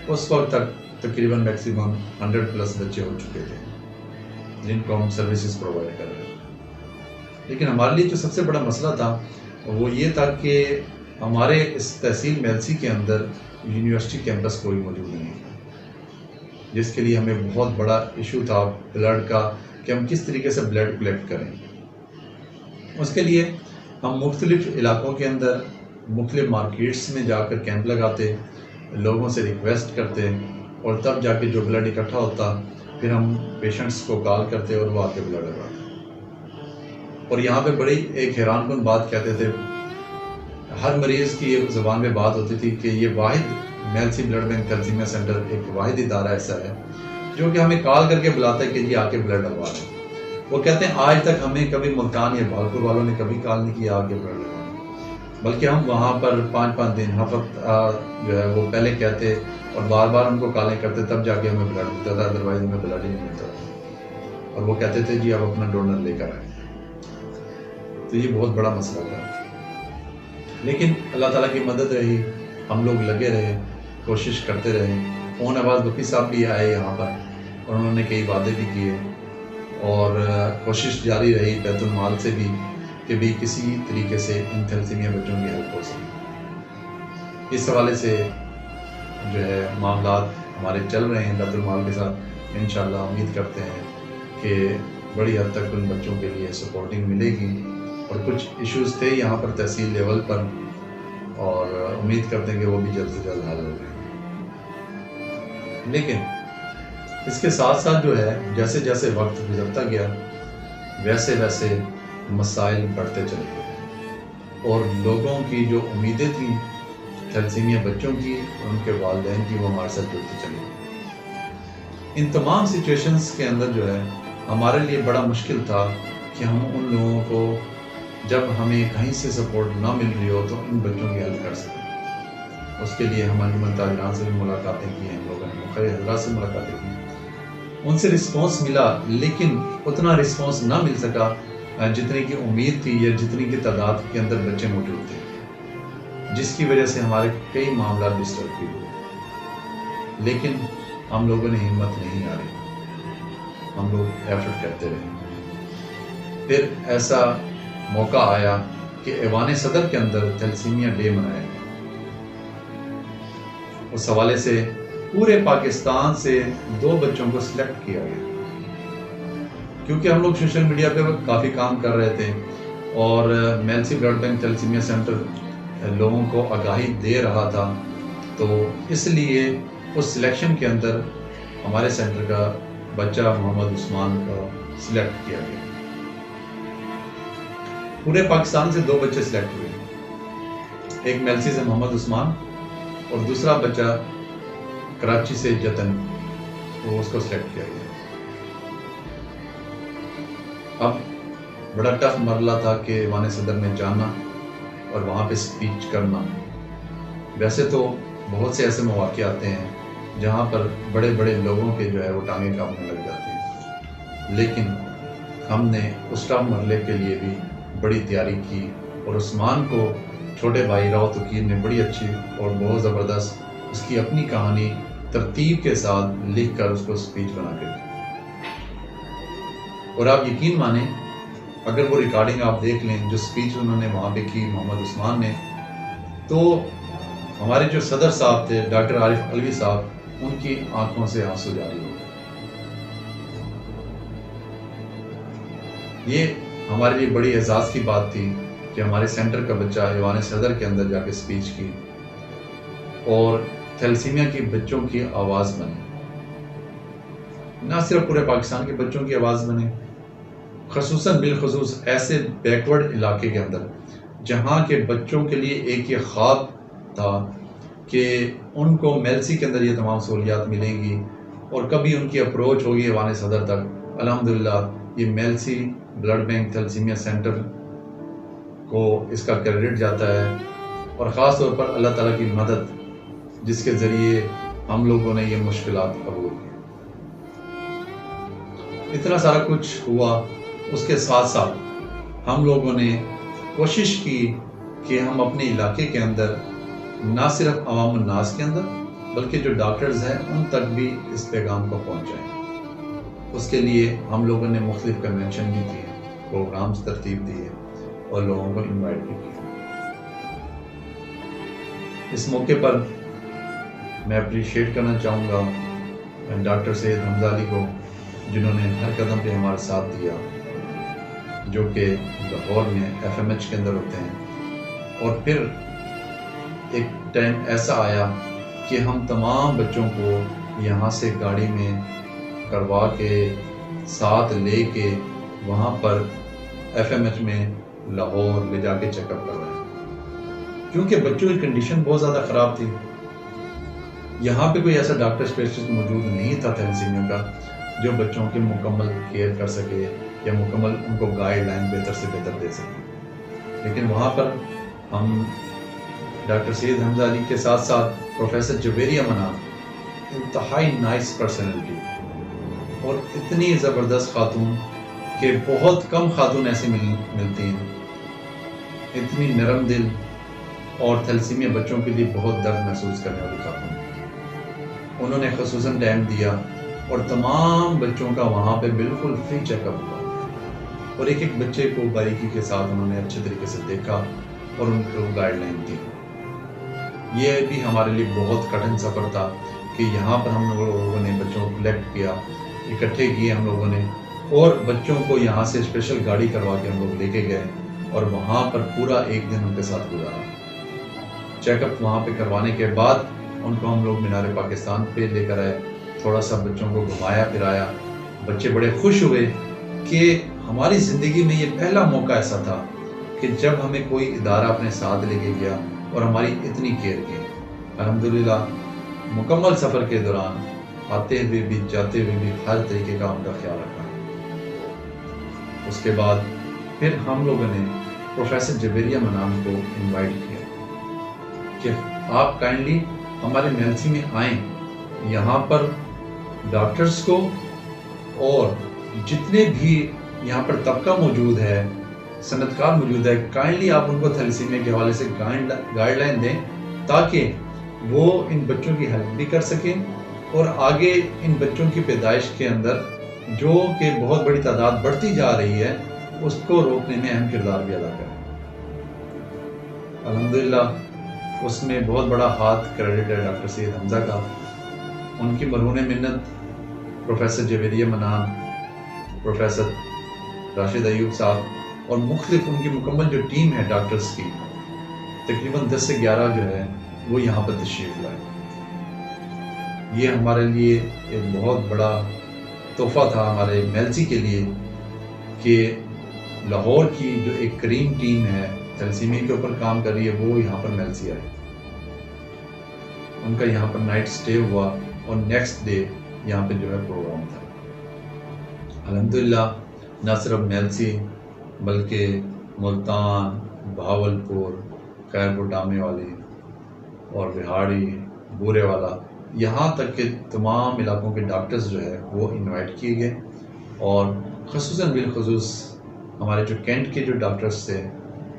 اس وقت تک تقریباً میکسیمم 100+ بچے ہو چکے تھے جن کو ہم سروسز پرووائڈ کر رہے تھے۔ لیکن ہمارے لیے جو سب سے بڑا مسئلہ تھا وہ یہ تھا کہ ہمارے اس تحصیل میلسی کے اندر یونیورسٹی کیمپس کوئی موجود نہیں ہے، جس کے لیے ہمیں بہت بڑا ایشو تھا بلڈ کا کہ ہم کس طریقے سے بلڈ کلیکٹ کریں۔ اس کے لیے ہم مختلف علاقوں کے اندر مختلف مارکیٹس میں جا کر کیمپ لگاتے، لوگوں سے ریکویسٹ کرتے اور تب جا کے جو بلڈ اکٹھا ہوتا پھر ہم پیشنٹس کو کال کرتے اور وہ آ کے بلڈ لگاتے۔ اور یہاں پہ بڑی ایک حیران کن بات کہتے تھے، ہر مریض کی ایک زبان میں بات ہوتی تھی کہ یہ واحد Mailsi blood bank thalassemia centre ایک واحد ادارہ ایسا ہے جو کہ ہمیں کال کر کے بلاتا ہے کہ جی آ کے بلڈ لگوا لیں۔ وہ کہتے ہیں آج تک ہمیں کبھی ملتان یا بھاگپور والوں نے کبھی کال نہیں کیا آ کے بلڈ لگوانا، بلکہ ہم وہاں پر 5 دن ہفتہ جو ہے وہ پہلے کہتے اور بار بار ان کو کالیں کرتے، تب جا کے ہمیں بلڈ ملتا تھا، ادروائز ہمیں بلڈ ہی نہیں ملتا تھا۔ اور وہ کہتے تھے جی آپ اپنا ڈونر لے کر آئیں۔ تو یہ بہت بڑا مسئلہ تھا، لیکن اللہ تعالیٰ کی مدد رہی، ہم لوگ لگے رہے، کوشش کرتے رہے۔ اون عباس بپی صاحب بھی آئے یہاں پر اور انہوں نے کئی وعدے بھی کیے اور کوشش جاری رہی بیت المال سے بھی کہ بھی کسی طریقے سے ان تھیلیسیمیا بچوں کی ہیلپ ہو سکے۔ اس حوالے سے جو ہے معاملات ہمارے چل رہے ہیں بیت المال کے ساتھ۔ انشاءاللہ امید کرتے ہیں کہ بڑی حد تک ان بچوں کے لیے سپورٹنگ ملے گی، اور کچھ ایشوز تھے یہاں پر تحصیل لیول پر اور امید کرتے ہیں کہ وہ بھی جلد سے جلد حل ہو جائیں۔ لیکن اس کے ساتھ ساتھ جو ہے جیسے جیسے وقت گزرتا گیا ویسے ویسے مسائل بڑھتے چلے گئے اور لوگوں کی جو امیدیں تھیں تھیلیسیمیا بچوں کی اور ان کے والدین کی وہ ہمارے ساتھ جڑتی چلی گئی۔ ان تمام سچویشنز کے اندر جو ہے ہمارے لیے بڑا مشکل تھا کہ ہم ان لوگوں کو جب ہمیں کہیں سے سپورٹ نہ مل رہی ہو تو ان بچوں کی ہیلپ کر سکیں۔ اس کے لیے ہم انجمن تاجران سے بھی ملاقاتیں کی ہیں، ہم لوگوں نے مختلف حضرات سے ملاقاتیں کی، ان سے رسپانس ملا لیکن اتنا رسپانس نہ مل سکا جتنے کی امید تھی یا جتنی کی تعداد کے اندر بچے موجود تھے، جس کی وجہ سے ہمارے کئی معاملات ڈسٹرب بھی ہوئے۔ لیکن ہم لوگوں نے ہمت نہیں ہاری، ہم لوگ ایفرٹ کرتے رہے۔ پھر ایسا موقع آیا کہ ایوان صدر کے اندر تھیلیسیمیا ڈے منایا گیا۔ اس حوالے سے پورے پاکستان سے 2 بچوں کو سلیکٹ کیا گیا، کیونکہ ہم لوگ سوشل میڈیا پہ کافی کام کر رہے تھے اور Mailsi blood bank thalassemia centre لوگوں کو آگاہی دے رہا تھا، تو اس لیے اس سلیکشن کے اندر ہمارے سینٹر کا بچہ محمد عثمان کو سلیکٹ کیا گیا۔ پورے پاکستان سے 2 بچے سلیکٹ ہوئے، ایک میلسی سے محمد عثمان اور دوسرا بچہ کراچی سے جتن، وہ اس کو سلیکٹ کیا گیا۔ اب بڑا ٹف مرحلہ تھا کہ ایوان صدر میں جانا اور وہاں پہ سپیچ کرنا۔ ویسے تو بہت سے ایسے مواقع آتے ہیں جہاں پر بڑے بڑے لوگوں کے جو ہے وہ ٹانگیں کاپنے لگ جاتی ہیں، لیکن ہم نے اس ٹاپ مرحلے کے لیے بھی بڑی تیاری کی، اور عثمان کو چھوٹے بھائی راؤ تقیر نے بڑی اچھی اور بہت زبردست اس کی اپنی کہانی ترتیب کے ساتھ لکھ کر اس کو سپیچ بنا کے دی۔ اور آپ یقین مانیں، اگر وہ ریکارڈنگ آپ دیکھ لیں جو سپیچ انہوں نے وہاں پہ کی محمد عثمان نے، تو ہمارے جو صدر صاحب تھے ڈاکٹر عارف علوی صاحب، ان کی آنکھوں سے آنسو جاری ہو گئے۔ یہ ہمارے لیے بڑی اعزاز کی بات تھی کہ ہمارے سینٹر کا بچہ ایوان صدر کے اندر جا کے سپیچ کی اور تھیلسیمیا کی بچوں کی آواز بنے، نہ صرف پورے پاکستان کے بچوں کی آواز بنے، خصوصاً بالخصوص ایسے بیکورڈ علاقے کے اندر جہاں کے بچوں کے لیے ایک یہ خواب تھا کہ ان کو میلسی کے اندر یہ تمام سہولیات ملیں گی، اور کبھی ان کی اپروچ ہوگی ایوان صدر تک۔ الحمدللہ یہ Mailsi blood bank thalassaemia centre کو اس کا کریڈٹ جاتا ہے، اور خاص طور پر اللہ تعالیٰ کی مدد جس کے ذریعے ہم لوگوں نے یہ مشکلات عبور کی۔ اتنا سارا کچھ ہوا، اس کے ساتھ ساتھ ہم لوگوں نے کوشش کی کہ ہم اپنے علاقے کے اندر نہ صرف عوام الناس کے اندر بلکہ جو ڈاکٹرز ہیں ان تک بھی اس پیغام کو پہنچائیں۔ اس کے لیے ہم لوگوں نے مختلف کنونشن بھی کیے، پروگرامز ترتیب دیے اور لوگوں کو انوائٹ بھی کیا۔ اس موقع پر میں اپریشیٹ کرنا چاہوں گا ڈاکٹر سید حمزہ علی کو، جنہوں نے ہر قدم پہ ہمارا ساتھ دیا، جو کہ لاہور میں FMH کے اندر ہوتے ہیں۔ اور پھر ایک ٹائم ایسا آیا کہ ہم تمام بچوں کو یہاں سے گاڑی میں کروا کے ساتھ لے کے وہاں پر FMH میں لاہور لے جا کے چیک اپ کروائے، کیونکہ بچوں کی کنڈیشن بہت زیادہ خراب تھی۔ یہاں پہ کوئی ایسا ڈاکٹر اسپیشلسٹ موجود نہیں تھا تھیلسیمیا کا جو بچوں کی مکمل کیئر کر سکے یا مکمل ان کو گائیڈ لائن بہتر سے بہتر دے سکے۔ لیکن وہاں پر ہم ڈاکٹر سید حمزہ علی کے ساتھ ساتھ پروفیسر جویریہ منان، انتہائی نائس پرسنالٹی اور اتنی زبردست خاتون کہ بہت کم خاتون ایسی ملتی ہیں، اتنی نرم دل اور تھیلسیمیا بچوں کے لیے بہت درد محسوس کرنے والی خاتون۔ انہوں نے خصوصاً ٹائم دیا اور تمام بچوں کا وہاں پہ بالکل فری چیک اپ ہوا، اور ایک ایک بچے کو باریکی کے ساتھ انہوں نے اچھے طریقے سے دیکھا اور ان کو گائیڈ لائن دی۔ یہ بھی ہمارے لیے بہت کٹھن سفر تھا کہ یہاں پر ہم لوگوں نے بچوں کو کلیکٹ کیا، اکٹھے کیے ہم لوگوں نے، اور بچوں کو یہاں سے اسپیشل گاڑی کروا کے ہم لوگ لے کے گئے اور وہاں پر پورا ایک دن ان کے ساتھ گزارا۔ چیک اپ وہاں پہ کروانے کے بعد ان کو ہم لوگ مینار پاکستان پہ لے کر آئے، تھوڑا سا بچوں کو گھمایا پھرایا۔ بچے بڑے خوش ہوئے کہ ہماری زندگی میں یہ پہلا موقع ایسا تھا کہ جب ہمیں کوئی ادارہ اپنے ساتھ لے کے گیا اور ہماری اتنی کیئر کی۔ الحمدللہ مکمل سفر کے دوران آتے ہوئے بھی جاتے ہوئے بھی ہر طریقے کا ان کا خیال رکھا۔ اس کے بعد پھر ہم لوگوں نے پروفیسر جویریہ منان کو انوائٹ کیا کہ آپ کائنڈلی ہمارے میلسی میں آئیں، یہاں پر ڈاکٹرز کو اور جتنے بھی یہاں پر طبقہ موجود ہے، صنعتکار موجود ہے، کائنڈلی آپ ان کو تھیلسیمیا کے حوالے سے گائیڈ لائن دیں تاکہ وہ ان بچوں کی ہیلپ بھی کر سکیں اور آگے ان بچوں کی پیدائش کے اندر جو کہ بہت بڑی تعداد بڑھتی جا رہی ہے اس کو روکنے میں اہم کردار بھی ادا کریں۔ الحمدللہ اس میں بہت بڑا ہاتھ کریڈٹ ہے ڈاکٹر سید حمزہ کا، ان کی مرہون منت پروفیسر جویریہ منان، پروفیسر راشد ایوب صاحب اور مختلف ان کی مکمل جو ٹیم ہے ڈاکٹرز کی، تقریباً 10 سے 11 جو ہے وہ یہاں پر تشریف لائے۔ یہ ہمارے لیے ایک بہت بڑا تحفہ تھا ہمارے میلسی کے لیے کہ لاہور کی جو ایک کریم ٹیم ہے تھیلسیمیا کے اوپر کام کر رہی ہے وہ یہاں پر میلسی آئی۔ ان کا یہاں پر نائٹ سٹے ہوا اور نیکسٹ ڈے یہاں پہ جو ہے پروگرام تھا۔ الحمدللہ نہ صرف میلسی بلکہ ملتان، بہاولپور، خیرپور ڈامے والی اور بہاڑی، بورے والا، یہاں تک کہ تمام علاقوں کے ڈاکٹرز جو ہے وہ انوائٹ کیے گئے، اور خصوصاً بالخصوص ہمارے جو کینٹ کے جو ڈاکٹرز تھے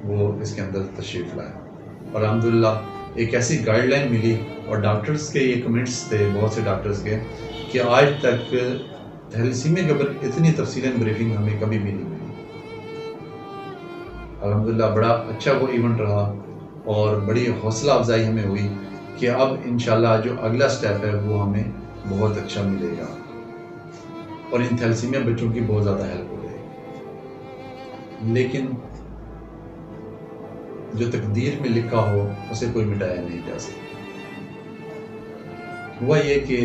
وہ اس کے اندر تشریف لائے، اور الحمدللہ ایک ایسی گائیڈ لائن ملی، اور ڈاکٹرز کے یہ کمنٹس تھے بہت سے ڈاکٹرز کے کہ آج تک تھیلیسیمیا کے اوپر اتنی تفصیلاً بریفنگ ہمیں کبھی بھی نہیں ملی۔ الحمدللہ بڑا اچھا وہ ایونٹ رہا، اور بڑی حوصلہ افزائی ہمیں ہوئی کہ اب انشاءاللہ جو اگلا سٹیپ ہے وہ ہمیں بہت اچھا ملے گا، اور ان تھیلیسیمیا بچوں کی بہت زیادہ ہیلپ ہو جائے گی۔ لیکن جو تقدیر میں لکھا ہو اسے کوئی مٹایا نہیں جا سکتا۔ ہوا یہ کہ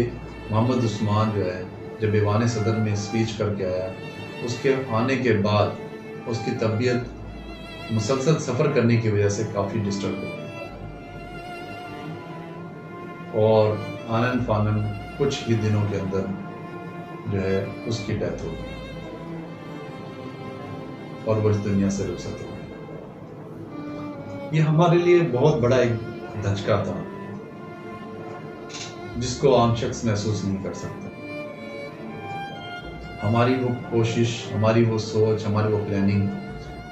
محمد عثمان جو ہے جب ایوان صدر میں اسپیچ کر کے آیا، اس کے آنے کے بعد اس کی طبیعت مسلسل سفر کرنے کی وجہ سے کافی ڈسٹرب ہو گئی، اور آنن فانن کچھ ہی دنوں کے اندر جو ہے اس کی ڈیتھ ہو گئی، اور وہ اس دنیا سے رخصت ہو گئی۔ یہ ہمارے لیے بہت بڑا ایک دھچکا تھا جس کو عام شخص محسوس نہیں کر سکتا۔ ہماری وہ کوشش، ہماری وہ سوچ، ہماری وہ پلاننگ،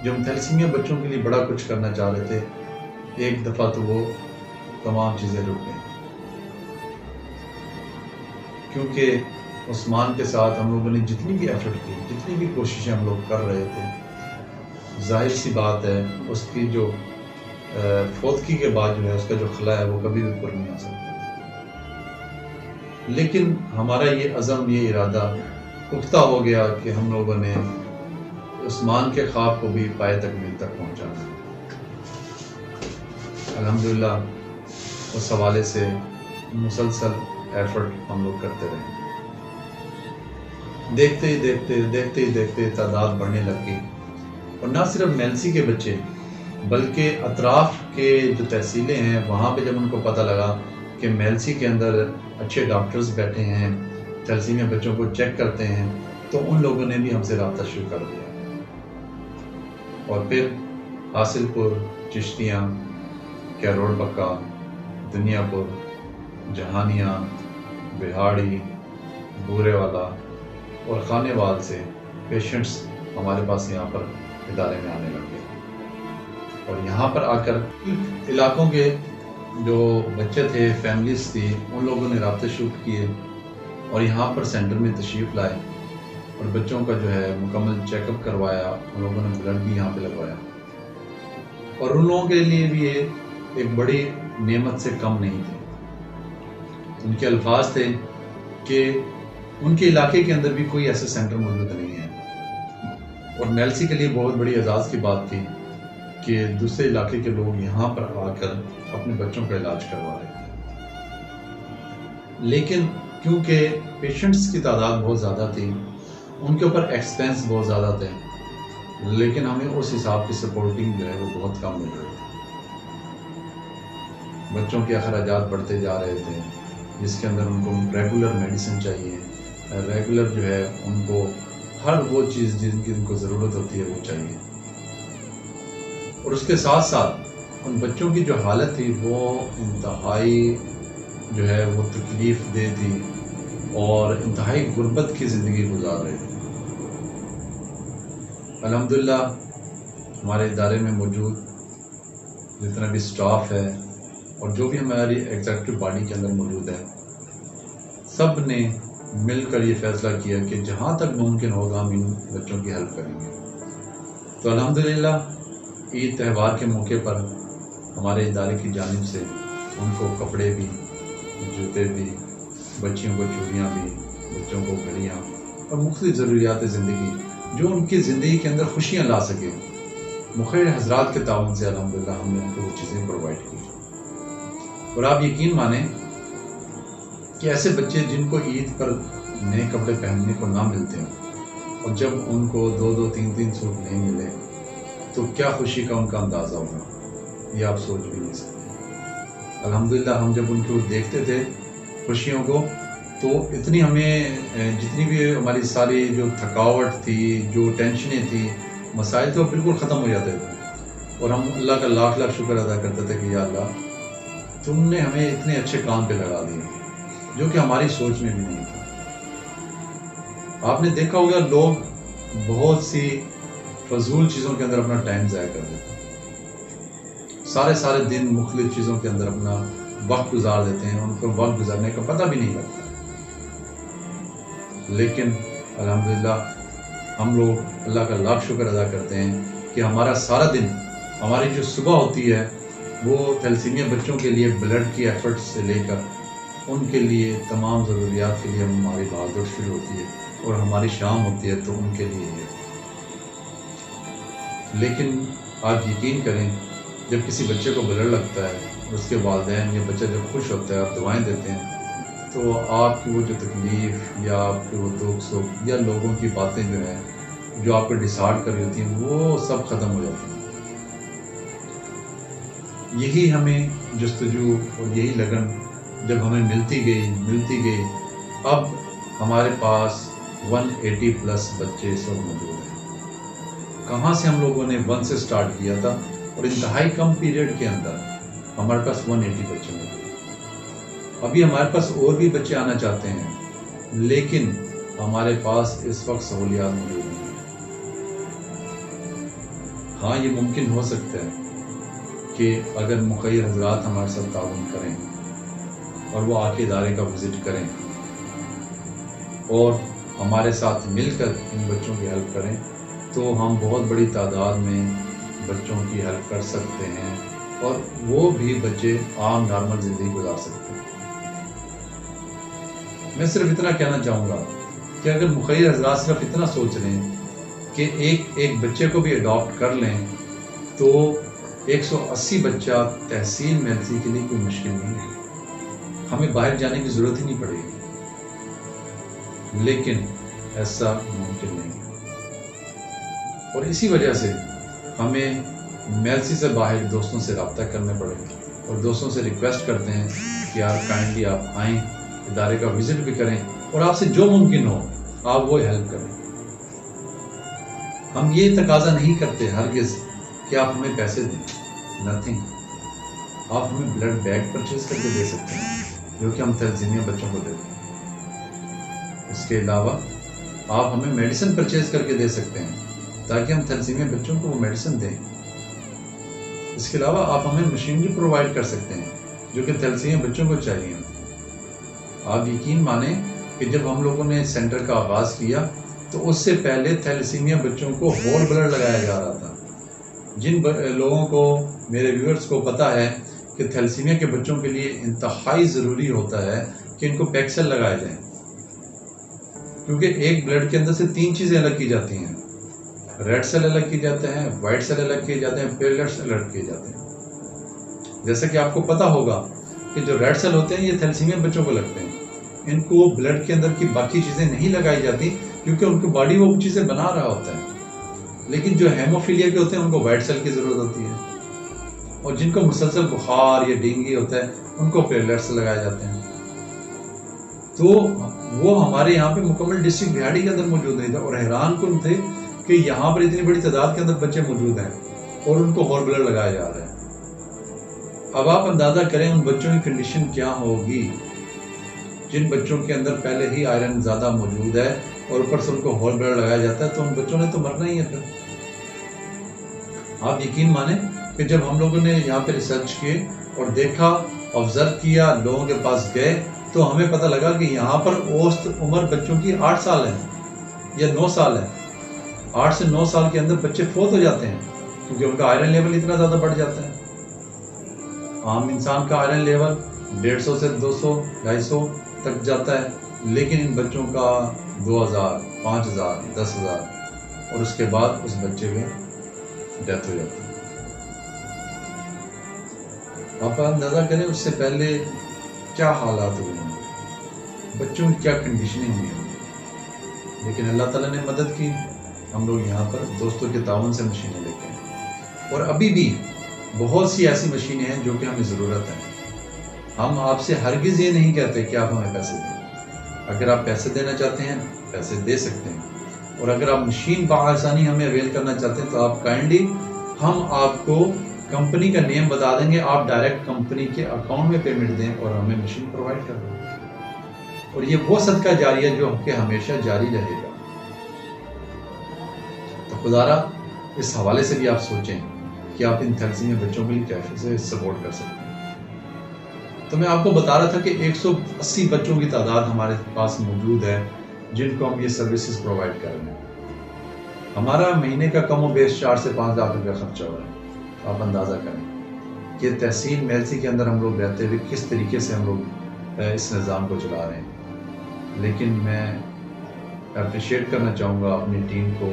جو ہم تھیلیسیمیا بچوں کے لیے بڑا کچھ کرنا چاہ رہے تھے، ایک دفعہ تو وہ تمام چیزیں رک گئیں، کیونکہ عثمان کے ساتھ ہم لوگوں نے جتنی بھی ایفرٹ کی، جتنی بھی کوششیں ہم لوگ کر رہے تھے، ظاہر سی بات ہے اس کی جو فوتگی کے بعد جو ہے اس کا جو خلا ہے وہ کبھی بھی پر نہیں آ سکتا۔ لیکن ہمارا یہ عزم، یہ ارادہ پختہ ہو گیا کہ ہم لوگوں نے عثمان کے خواب کو بھی پائے تکمیل تک پہنچانا۔ الحمدللہ اس حوالے سے مسلسل ایفرٹ ہم لوگ کرتے رہے، دیکھتے ہی تعداد بڑھنے لگ گئی، اور نہ صرف میلسی کے بچے بلکہ اطراف کے جو تحصیلیں ہیں وہاں پہ جب ان کو پتہ لگا کہ میلسی کے اندر اچھے ڈاکٹرز بیٹھے ہیں، تھیلیسیمیا بچوں کو چیک کرتے ہیں، تو ان لوگوں نے بھی ہم سے رابطہ شروع کر دیا، اور پھر حاصل پور، چشتیاں، کیرول بکا، دنیا پور، جہانیاں، بہاڑی، بورے والا اور خانے وال سے پیشنٹس ہمارے پاس یہاں پر ادارے میں آنے لگ گئے، اور یہاں پر آ کر علاقوں کے جو بچے تھے، فیملیز تھی، ان لوگوں نے رابطے شروع کیے، اور یہاں پر سینٹر میں تشریف لائے، اور بچوں کا جو ہے مکمل چیک اپ کروایا، ان لوگوں نے بلڈ بھی یہاں پہ لگوایا، اور ان لوگوں کے لیے بھی یہ ایک بڑی نعمت سے کم نہیں تھی۔ ان کے الفاظ تھے کہ ان کے علاقے کے اندر بھی کوئی ایسا سینٹر موجود نہیں ہے، اور میلسی کے لیے بہت بڑی اعزاز کی بات تھی کہ دوسرے علاقے کے لوگ یہاں پر آ کر اپنے بچوں کا علاج کروا رہے تھے۔ لیکن کیونکہ پیشنٹس کی تعداد بہت زیادہ تھی، ان کے اوپر ایکسپینس بہت زیادہ تھے، لیکن ہمیں اس حساب کی سپورٹنگ جو ہے وہ بہت کم مل رہی تھی۔ بچوں کے اخراجات بڑھتے جا رہے تھے، جس کے اندر ان کو ریگولر میڈیسن چاہیے، ریگولر جو ہے ان کو ہر وہ چیز جن کی ان کو ضرورت ہوتی ہے وہ چاہیے، اور اس کے ساتھ ساتھ ان بچوں کی جو حالت تھی وہ انتہائی جو ہے وہ تکلیف دہ تھی، اور انتہائی غربت کی زندگی گزار رہے تھے۔ الحمدللہ ہمارے ادارے میں موجود جتنا بھی سٹاف ہے اور جو بھی ہماری ایگزیکٹو باڈی کے اندر موجود ہے، سب نے مل کر یہ فیصلہ کیا کہ جہاں تک ممکن ہوگا ہم ان بچوں کی ہیلپ کریں گے۔ تو الحمدللہ عید تہوار کے موقع پر ہمارے ادارے کی جانب سے ان کو کپڑے بھی، جوتے بھی، بچیوں کو چوڑیاں بھی، بچوں کو گھڑیاں اور مختلف ضروریات زندگی جو ان کی زندگی کے اندر خوشیاں لا سکے، مخیر حضرات کے تعاون سے الحمدللہ ہم نے ان کو وہ چیزیں پرووائڈ کی۔ اور آپ یقین مانیں کہ ایسے بچے جن کو عید پر نئے کپڑے پہننے کو نہ ملتے ہیں، اور جب ان کو 2-2 3-3 سوٹ نہیں ملے تو کیا خوشی کا ان کا اندازہ ہوگا، یہ آپ سوچ بھی نہیں سکتے۔ الحمدللہ ہم جب ان کو دیکھتے تھے خوشیوں کو، تو اتنی ہمیں جتنی بھی ہماری ساری جو تھکاوٹ تھی، جو ٹینشنیں تھی، مسائل تھے، وہ بالکل ختم ہو جاتے تھے، اور ہم اللہ کا لاکھ لاکھ شکر ادا کرتے تھے کہ یا اللہ تم نے ہمیں اتنے اچھے کام پہ لگا دیے، جو کہ ہماری سوچ میں بھی نہیں تھا۔ آپ نے دیکھا ہوگا لوگ بہت سی فضول چیزوں کے اندر اپنا ٹائم ضائع کر دیتے ہیں، سارے دن مختلف چیزوں کے اندر اپنا وقت گزار دیتے ہیں، ان کو وقت گزارنے کا پتہ بھی نہیں لگتا۔ لیکن الحمدللہ ہم لوگ اللہ کا لاکھ شکر ادا کرتے ہیں کہ ہمارا سارا دن، ہماری جو صبح ہوتی ہے وہ تھیلیسیمیا بچوں کے لیے بلڈ کی ایفرٹ سے لے کر ان کے لیے تمام ضروریات کے لیے ہماری بھاگ دوڑ شروع ہوتی ہے، اور ہماری شام ہوتی ہے تو ان کے لیے ہے۔ لیکن آپ یقین کریں، جب کسی بچے کو بلڈ لگتا ہے اور اس کے والدین یا بچہ جب خوش ہوتا ہے اور دعائیں دیتے ہیں، تو آپ کی وہ جو تکلیف یا آپ کے وہ دکھ سکھ یا لوگوں کی باتیں جو ہیں جو آپ کو ڈسہارٹ کر رہی ہوتی ہیں، وہ سب ختم ہو جاتی ہیں۔ یہی ہمیں جستجو اور یہی لگن جب ہمیں ملتی گئی، اب ہمارے پاس 180 پلس بچے اس وقت موجود ہیں۔ کہاں سے ہم لوگوں نے 1 سے سٹارٹ کیا تھا، اور انتہائی کم پیریڈ کے اندر ہمارے پاس 180 بچے موجود ہیں۔ ابھی ہمارے پاس اور بھی بچے آنا چاہتے ہیں، لیکن ہمارے پاس اس وقت سہولیات موجود نہیں ہیں۔ ہاں، یہ ممکن ہو سکتا ہے کہ اگر مخیر حضرات ہمارے ساتھ تعاون کریں اور وہ آ کے ادارے کا وزٹ کریں اور ہمارے ساتھ مل کر ان بچوں کی ہیلپ کریں، تو ہم بہت بڑی تعداد میں بچوں کی ہیلپ کر سکتے ہیں، اور وہ بھی بچے عام نارمل زندگی گزار سکتے ہیں۔ میں صرف اتنا کہنا چاہوں گا کہ اگر مخیر حضرات صرف اتنا سوچ لیں کہ ایک بچے کو بھی اڈاپٹ کر لیں، تو 180 بچہ تحصیل میلسی کے لیے کوئی مشکل نہیں ہے، ہمیں باہر جانے کی ضرورت ہی نہیں پڑے گی۔ لیکن ایسا ممکن نہیں ہے، اور اسی وجہ سے ہمیں میلسی سے باہر دوستوں سے رابطہ کرنے پڑے گا، اور دوستوں سے ریکویسٹ کرتے ہیں کہ یار کائنڈلی آپ آئیں، ادارے کا وزٹ بھی کریں، اور آپ سے جو ممکن ہو آپ وہ ہیلپ کریں۔ ہم یہ تقاضا نہیں کرتے ہرگز کہ آپ ہمیں پیسے دیں، نتھنگ۔ آپ ہمیں بلڈ بیگ پرچیز کر کے دے سکتے ہیں، جو کہ ہم تھیلیسیمیا بچوں کو دیتے ہیں۔ اس کے علاوہ آپ ہمیں میڈیسن پرچیز کر کے دے سکتے ہیں، تاکہ ہم تھیلیسیمیا بچوں کو وہ میڈیسن دیں۔ اس کے علاوہ آپ ہمیں مشینری پرووائڈ کر سکتے ہیں، جو کہ تھیلیسیمیا بچوں کو چاہیے۔ آپ یقین مانیں کہ جب ہم لوگوں نے سینٹر کا آغاز کیا تو اس سے پہلے تھیلیسیمیا بچوں کو ہول بلڈ لگایا جا رہا تھا۔ جن لوگوں کو، میرے ویورز کو پتہ ہے کہ تھیلیسیمیا کے بچوں کے لیے انتہائی ضروری ہوتا ہے کہ ان کو پیک سیل لگائے جائیں، کیونکہ ایک بلڈ کے اندر سے 3 چیزیں الگ کی جاتی ہیں، ریڈ سیل الگ کیے جاتے ہیں، وائٹ سیل الگ کیے جاتے ہیں، پلیٹلیٹس الگ کیے جاتے ہیں۔ جیسا کہ آپ کو پتہ ہوگا کہ جو ریڈ سیل ہوتے ہیں یہ تھیلیسیمیا بچوں کو لگتے ہیں، ان کو بلڈ کے اندر کی باقی چیزیں نہیں لگائی جاتی، کیونکہ ان کی باڈی وہ چیزیں بنا رہا ہوتا ہے۔ لیکن جو ہیموفیلیا کے ہوتے ہیں ان کو وائٹ سیل کی ضرورت ہوتی ہے، اور جن کو مسلسل بخار یا ڈینگی ہوتا ہے ان کو پلیٹلیٹس لگائے جاتے ہیں۔ تو وہ ہمارے یہاں پہ مکمل ڈسٹرکٹ بہاڑی کے اندر موجود نہیں تھا، اور حیران کن تھے کہ یہاں پر اتنی بڑی تعداد کے اندر بچے موجود ہیں اور ان کو ہول بلڈ لگایا جا رہا ہے۔ اب آپ اندازہ کریں ان بچوں کی کنڈیشن کیا ہوگی، جن بچوں کے اندر پہلے ہی آئرن زیادہ موجود ہے اور اوپر سے ان کو ہول بلڈ لگایا جاتا ہے، تو ان بچوں نے تو مرنا ہی ہے پھر۔ آپ یقین مانیں کہ جب ہم لوگوں نے یہاں پہ ریسرچ کیے اور دیکھا، آبزرو کیا، لوگوں کے پاس گئے، تو ہمیں پتہ لگا کہ یہاں پر اوسط عمر بچوں کی 8 سال ہے یا 9 سال ہے۔ 8 سے 9 سال کے اندر بچے فوت ہو جاتے ہیں، کیونکہ ان کا آئرن لیول اتنا زیادہ بڑھ جاتا ہے۔ عام انسان کا آئرن لیول 150 سے 200 250 تک جاتا ہے، لیکن ان بچوں کا 2000 5000 10000، اور اس کے بعد اس بچے میں ڈیتھ ہو جاتی ہے۔ آپ اندازہ کریں اس سے پہلے کیا حالات ہوئے ہیں، بچوں کی کیا کنڈیشننگ ہوئی ہے۔ لیکن اللہ تعالیٰ نے مدد کی، ہم لوگ یہاں پر دوستوں کے تعاون سے مشینیں لے کے ہیں، اور ابھی بھی بہت سی ایسی مشینیں ہیں جو کہ ہمیں ضرورت ہے۔ ہم آپ سے ہرگز یہ نہیں کہتے کہ آپ ہمیں پیسے دیں۔ اگر آپ پیسے دینا چاہتے ہیں پیسے دے سکتے ہیں، اور اگر آپ مشین بآسانی ہمیں اویل کرنا چاہتے ہیں تو آپ کائنڈلی، ہم آپ کو کمپنی کا نیم بتا دیں گے، آپ ڈائریکٹ کمپنی کے اکاؤنٹ میں پیمنٹ دیں اور ہمیں مشین پرووائڈ کر دیں۔ اور یہ وہ صدقہ جاریہ جو کہ ہمیشہ جاری رہے گا. تو خدارا اس حوالے سے بھی آپ سوچیں کہ آپ ان تھیلیسیمیا بچوں کے لیے کیسے سپورٹ کر سکتے ہیں. تو میں آپ کو بتا رہا تھا کہ 180 بچوں کی تعداد ہمارے پاس موجود ہے جن کو ہم یہ سروسز پرووائڈ کر رہے ہیں. ہمارا مہینے کا کم و بیش 4 سے 5 لاکھ روپیہ خرچہ ہو رہا ہے. آپ اندازہ کریں کہ تحصیل میلسی کے اندر ہم لوگ رہتے ہوئے کس طریقے سے ہم لوگ اس نظام کو چلا رہے ہیں. لیکن میں اپریشیٹ کرنا چاہوں گا اپنی ٹیم کو،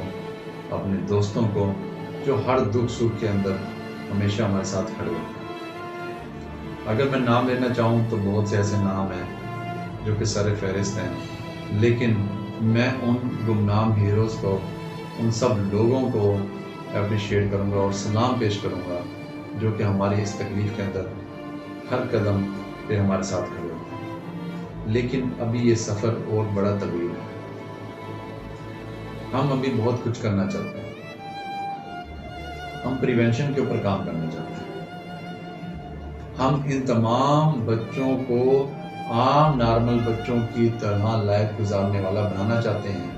اپنے دوستوں کو جو ہر دکھ سکھ کے اندر ہمیشہ ہمارے ساتھ کھڑے ہوتے ہیں. اگر میں نام لینا چاہوں تو بہت سے ایسے نام ہیں جو کہ سر فہرست ہیں، لیکن میں ان گمنام ہیروز کو، ان سب لوگوں کو اپریشیٹ کروں گا اور سلام پیش کروں گا جو کہ ہماری اس تکلیف کے اندر ہر قدم پہ ہمارے ساتھ کھڑے ہوتے ہیں. لیکن ابھی یہ سفر اور بڑا طویل ہے. ہم ابھی بہت کچھ کرنا چاہتے ہیں. ہم پریونشن کے اوپر کام کرنا چاہتے ہیں. ہم ان تمام بچوں کو عام نارمل بچوں کی طرح لائف گزارنے والا بنانا چاہتے ہیں.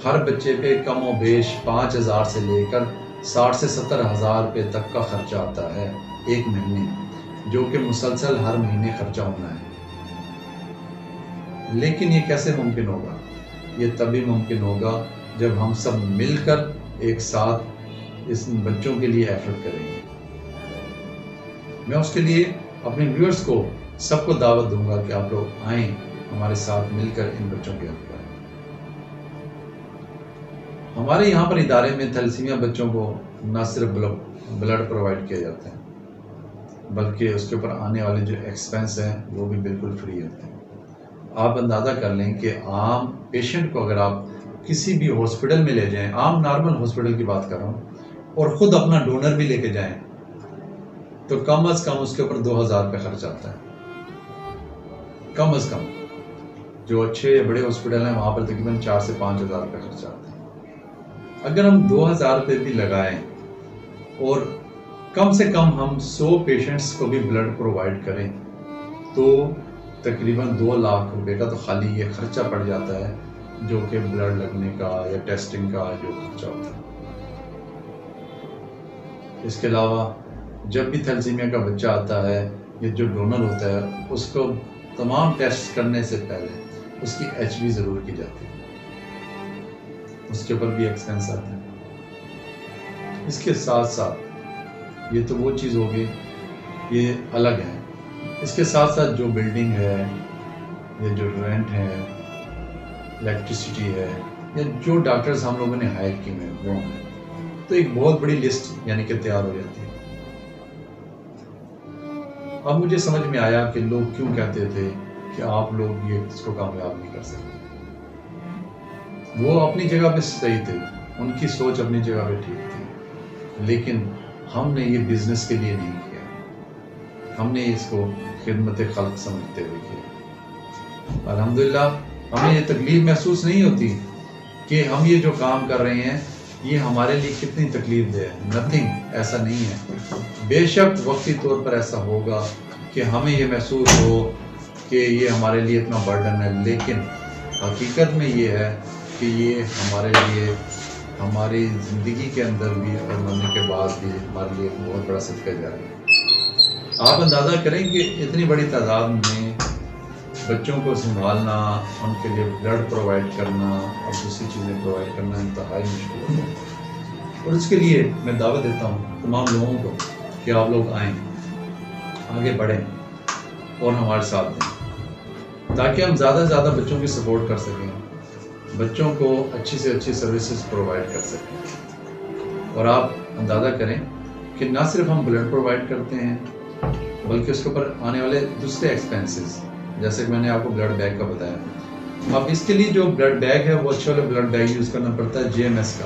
ہر بچے پہ کم و بیش 5,000 سے لے کر 60 سے 70,000 روپے تک کا خرچہ آتا ہے ایک مہینے، جو کہ مسلسل ہر مہینے خرچہ ہونا ہے. لیکن یہ کیسے ممکن ہوگا؟ یہ تبھی ممکن ہوگا جب ہم سب مل کر ایک ساتھ اس بچوں کے لیے ایفرٹ کریں گے. میں اس کے لیے اپنے ویورز کو سب کو دعوت دوں گا کہ آپ لوگ آئیں، ہمارے ساتھ مل کر ان بچوں کی ہیلپ کریں. ہمارے یہاں پر ادارے میں تھیلیسیمیا بچوں کو نہ صرف بلڈ پرووائڈ کیا جاتا ہے بلکہ اس کے اوپر آنے والے جو ایکسپینس ہیں وہ بھی بالکل فری ہوتے ہیں. آپ اندازہ کر لیں کہ عام پیشنٹ کو اگر آپ کسی بھی ہاسپٹل میں لے جائیں، عام نارمل ہاسپٹل کی بات کر رہا ہوں، اور خود اپنا ڈونر بھی لے کے جائیں تو کم از کم اس کے اوپر 2,000 روپے خرچ آتا ہے. کم از کم جو اچھے بڑے ہاسپٹل ہیں وہاں پر تقریباً 4 سے 5,000 روپے خرچ آتا ہے. اگر ہم 2,000 روپے بھی لگائیں اور کم سے کم ہم 100 پیشنٹس کو بھی بلڈ پرووائڈ کریں تو تقریباً 2 لاکھ روپے کا تو خالی یہ خرچہ پڑ جاتا ہے جو کہ بلڈ لگنے کا یا ٹیسٹنگ کا جو خرچہ ہوتا ہے. اس کے علاوہ جب بھی تھیلیسیمیا کا بچہ آتا ہے یا جو ڈونر ہوتا ہے اس کو تمام ٹیسٹ کرنے سے پہلے اس کی ایچ بی ضرور کی جاتی ہے. اس کے اوپر بھی ایکسپینس آتا ہے. اس کے ساتھ ساتھ یہ تو وہ چیز ہوگی، یہ الگ ہے. اس کے ساتھ ساتھ جو بلڈنگ ہے یا جو رینٹ ہے، الیکٹریسٹی ہے، یا جو ڈاکٹرز ہم لوگوں نے ہائر کی ہیں وہ ہیں، تو ایک بہت بڑی لسٹ یعنی کہ تیار ہو جاتی ہے. اب مجھے سمجھ میں آیا کہ لوگ کیوں کہتے تھے کہ آپ لوگ یہ اس کو کامیاب نہیں کر سکتے. وہ اپنی جگہ پہ صحیح تھے، ان کی سوچ اپنی جگہ پہ ٹھیک تھی، لیکن ہم نے یہ بزنس کے لیے نہیں کیا. ہم نے اس کو خدمت خلق سمجھتے ہوئے کیا. الحمدللہ ہمیں یہ تکلیف محسوس نہیں ہوتی کہ ہم یہ جو کام کر رہے ہیں یہ ہمارے لیے کتنی تکلیف دہ ہے. نتھنگ، ایسا نہیں ہے. بے شک وقتی طور پر ایسا ہوگا کہ ہمیں یہ محسوس ہو کہ یہ ہمارے لیے اتنا برڈن ہے، لیکن حقیقت میں یہ ہے کہ یہ ہمارے لیے ہماری زندگی کے اندر بھی اور مرنے کے بعد بھی ہمارے لیے بہت بڑا صدقہ جاری ہے. آپ اندازہ کریں کہ اتنی بڑی تعداد میں بچوں کو سنبھالنا، ان کے لیے بلڈ پرووائڈ کرنا اور دوسری چیزیں پرووائڈ کرنا انتہائی مشکل ہوتا ہے. اور اس کے لیے میں دعوت دیتا ہوں تمام لوگوں کو کہ آپ لوگ آئیں، آگے بڑھیں اور ہمارے ساتھ دیں تاکہ ہم زیادہ سے زیادہ بچوں کی سپورٹ کر سکیں، بچوں کو اچھی سے اچھی سروسز پرووائڈ کر سکیں. اور آپ اندازہ کریں کہ نہ صرف ہم بلڈ پرووائڈ کرتے ہیں بلکہ اس کے اوپر آنے والے دوسرے ایکسپینسز، جیسے کہ میں نے آپ کو بلڈ بیگ کا بتایا. اب اس کے لیے جو بلڈ بیگ ہے وہ اچھے والے بلڈ بیگ یوز کرنا پڑتا ہے JMS کا.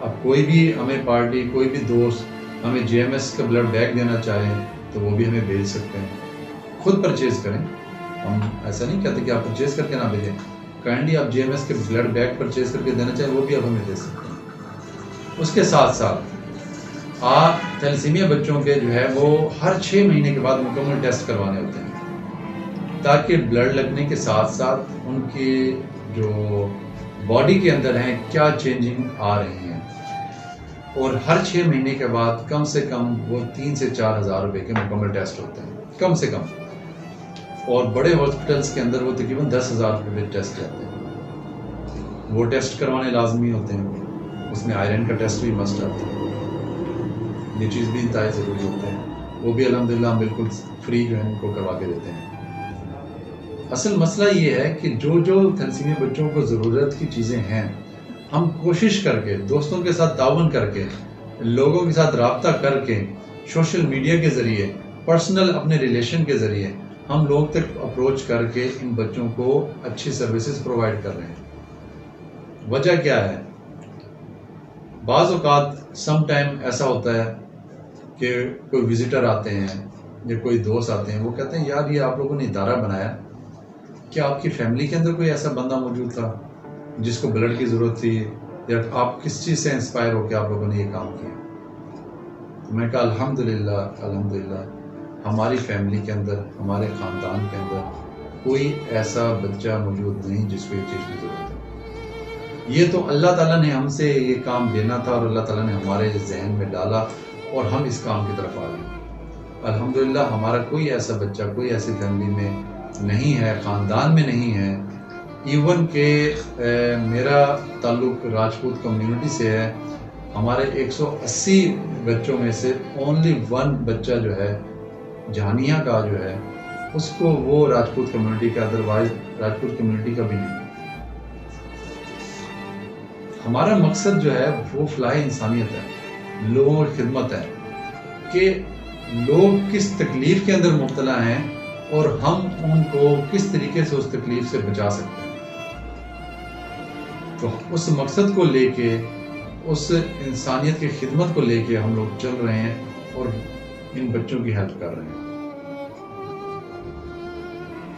اب کوئی بھی ہمیں پارٹی، کوئی بھی دوست ہمیں JMS کا بلڈ بیگ دینا چاہے تو وہ بھی ہمیں بھیج سکتے ہیں. خود پرچیز کریں، ہم ایسا نہیں کہتے کہ آپ پرچیز کر کے نہ بھیجیں. کائنڈلی آپ JMS کے بلڈ بیگ پرچیز کر کے دینا چاہیں وہ بھی آپ ہمیں دے سکتے ہیں. اس کے ساتھ ساتھ آپ تھیلیسیمیا بچوں کے جو ہے وہ ہر 6 مہینے کے بعد مکمل ٹیسٹ کروانے ہوتے ہیں. تاکہ بلڈ لگنے کے ساتھ ساتھ ان کی جو باڈی کے اندر ہیں کیا چینجنگ آ رہی ہیں، اور ہر 6 مہینے کے بعد کم سے کم وہ 3 سے 4 ہزار روپے کے مکمل ٹیسٹ ہوتے ہیں کم سے کم، اور بڑے ہاسپٹلس کے اندر وہ تقریباً 10,000 روپے کے ٹیسٹ جاتے ہیں۔ وہ ٹیسٹ کروانے لازمی ہوتے ہیں، اس میں آئرن کا ٹیسٹ بھی مسٹ آتا ہے، یہ چیز بھی انتہائی ضروری ہوتا ہے، وہ بھی الحمدللہ ہم بالکل فری جو ہے ان کو کروا کے دیتے ہیں۔ اصل مسئلہ یہ ہے کہ جو تھیلیسیمیا بچوں کو ضرورت کی چیزیں ہیں، ہم کوشش کر کے دوستوں کے ساتھ تعاون کر کے لوگوں کے ساتھ رابطہ کر کے سوشل میڈیا کے ذریعے پرسنل اپنے ریلیشن کے ذریعے ہم لوگ تک اپروچ کر کے ان بچوں کو اچھی سروسز پرووائڈ کر رہے ہیں۔ وجہ کیا ہے؟ بعض اوقات سم ٹائم ایسا ہوتا ہے کہ کوئی وزٹر آتے ہیں یا کوئی دوست آتے ہیں، وہ کہتے ہیں یار یہ آپ لوگوں نے ادارہ بنایا، کیا آپ کی فیملی کے اندر کوئی ایسا بندہ موجود تھا جس کو بلڈ کی ضرورت تھی، یا آپ کس چیز سے انسپائر ہو کے آپ لوگوں نے یہ کام کیا؟ تو میں کہا الحمدللہ ہماری فیملی کے اندر، ہمارے خاندان کے اندر کوئی ایسا بچہ موجود نہیں جس کو یہ چیز کی ضرورت ہے۔ یہ تو اللہ تعالیٰ نے ہم سے یہ کام لینا تھا، اور اللہ تعالیٰ نے ہمارے ذہن میں ڈالا اور ہم اس کام کی طرف آ گئے۔ الحمدللہ ہمارا کوئی ایسا بچہ کوئی ایسی فیملی میں نہیں ہے، خاندان میں نہیں ہے، ایون کہ میرا تعلق راجپوت کمیونٹی سے ہے، ہمارے 180 بچوں میں سے اونلی 1 بچہ جو ہے جہانیہ کا جو ہے اس کو وہ راجپوت کمیونٹی کا، ادروائز راجپوت کمیونٹی کا بھی نہیں۔ ہمارا مقصد جو ہے وہ فلاح انسانیت ہے، لوگوں کی خدمت ہے، کہ لوگ کس تکلیف کے اندر مبتلا ہیں اور ہم ان کو کس طریقے سے اس تکلیف سے بچا سکتے ہیں۔ تو اس مقصد کو لے کے، اس انسانیت کی خدمت کو لے کے ہم لوگ چل رہے ہیں اور ان بچوں کی ہیلپ کر رہے ہیں۔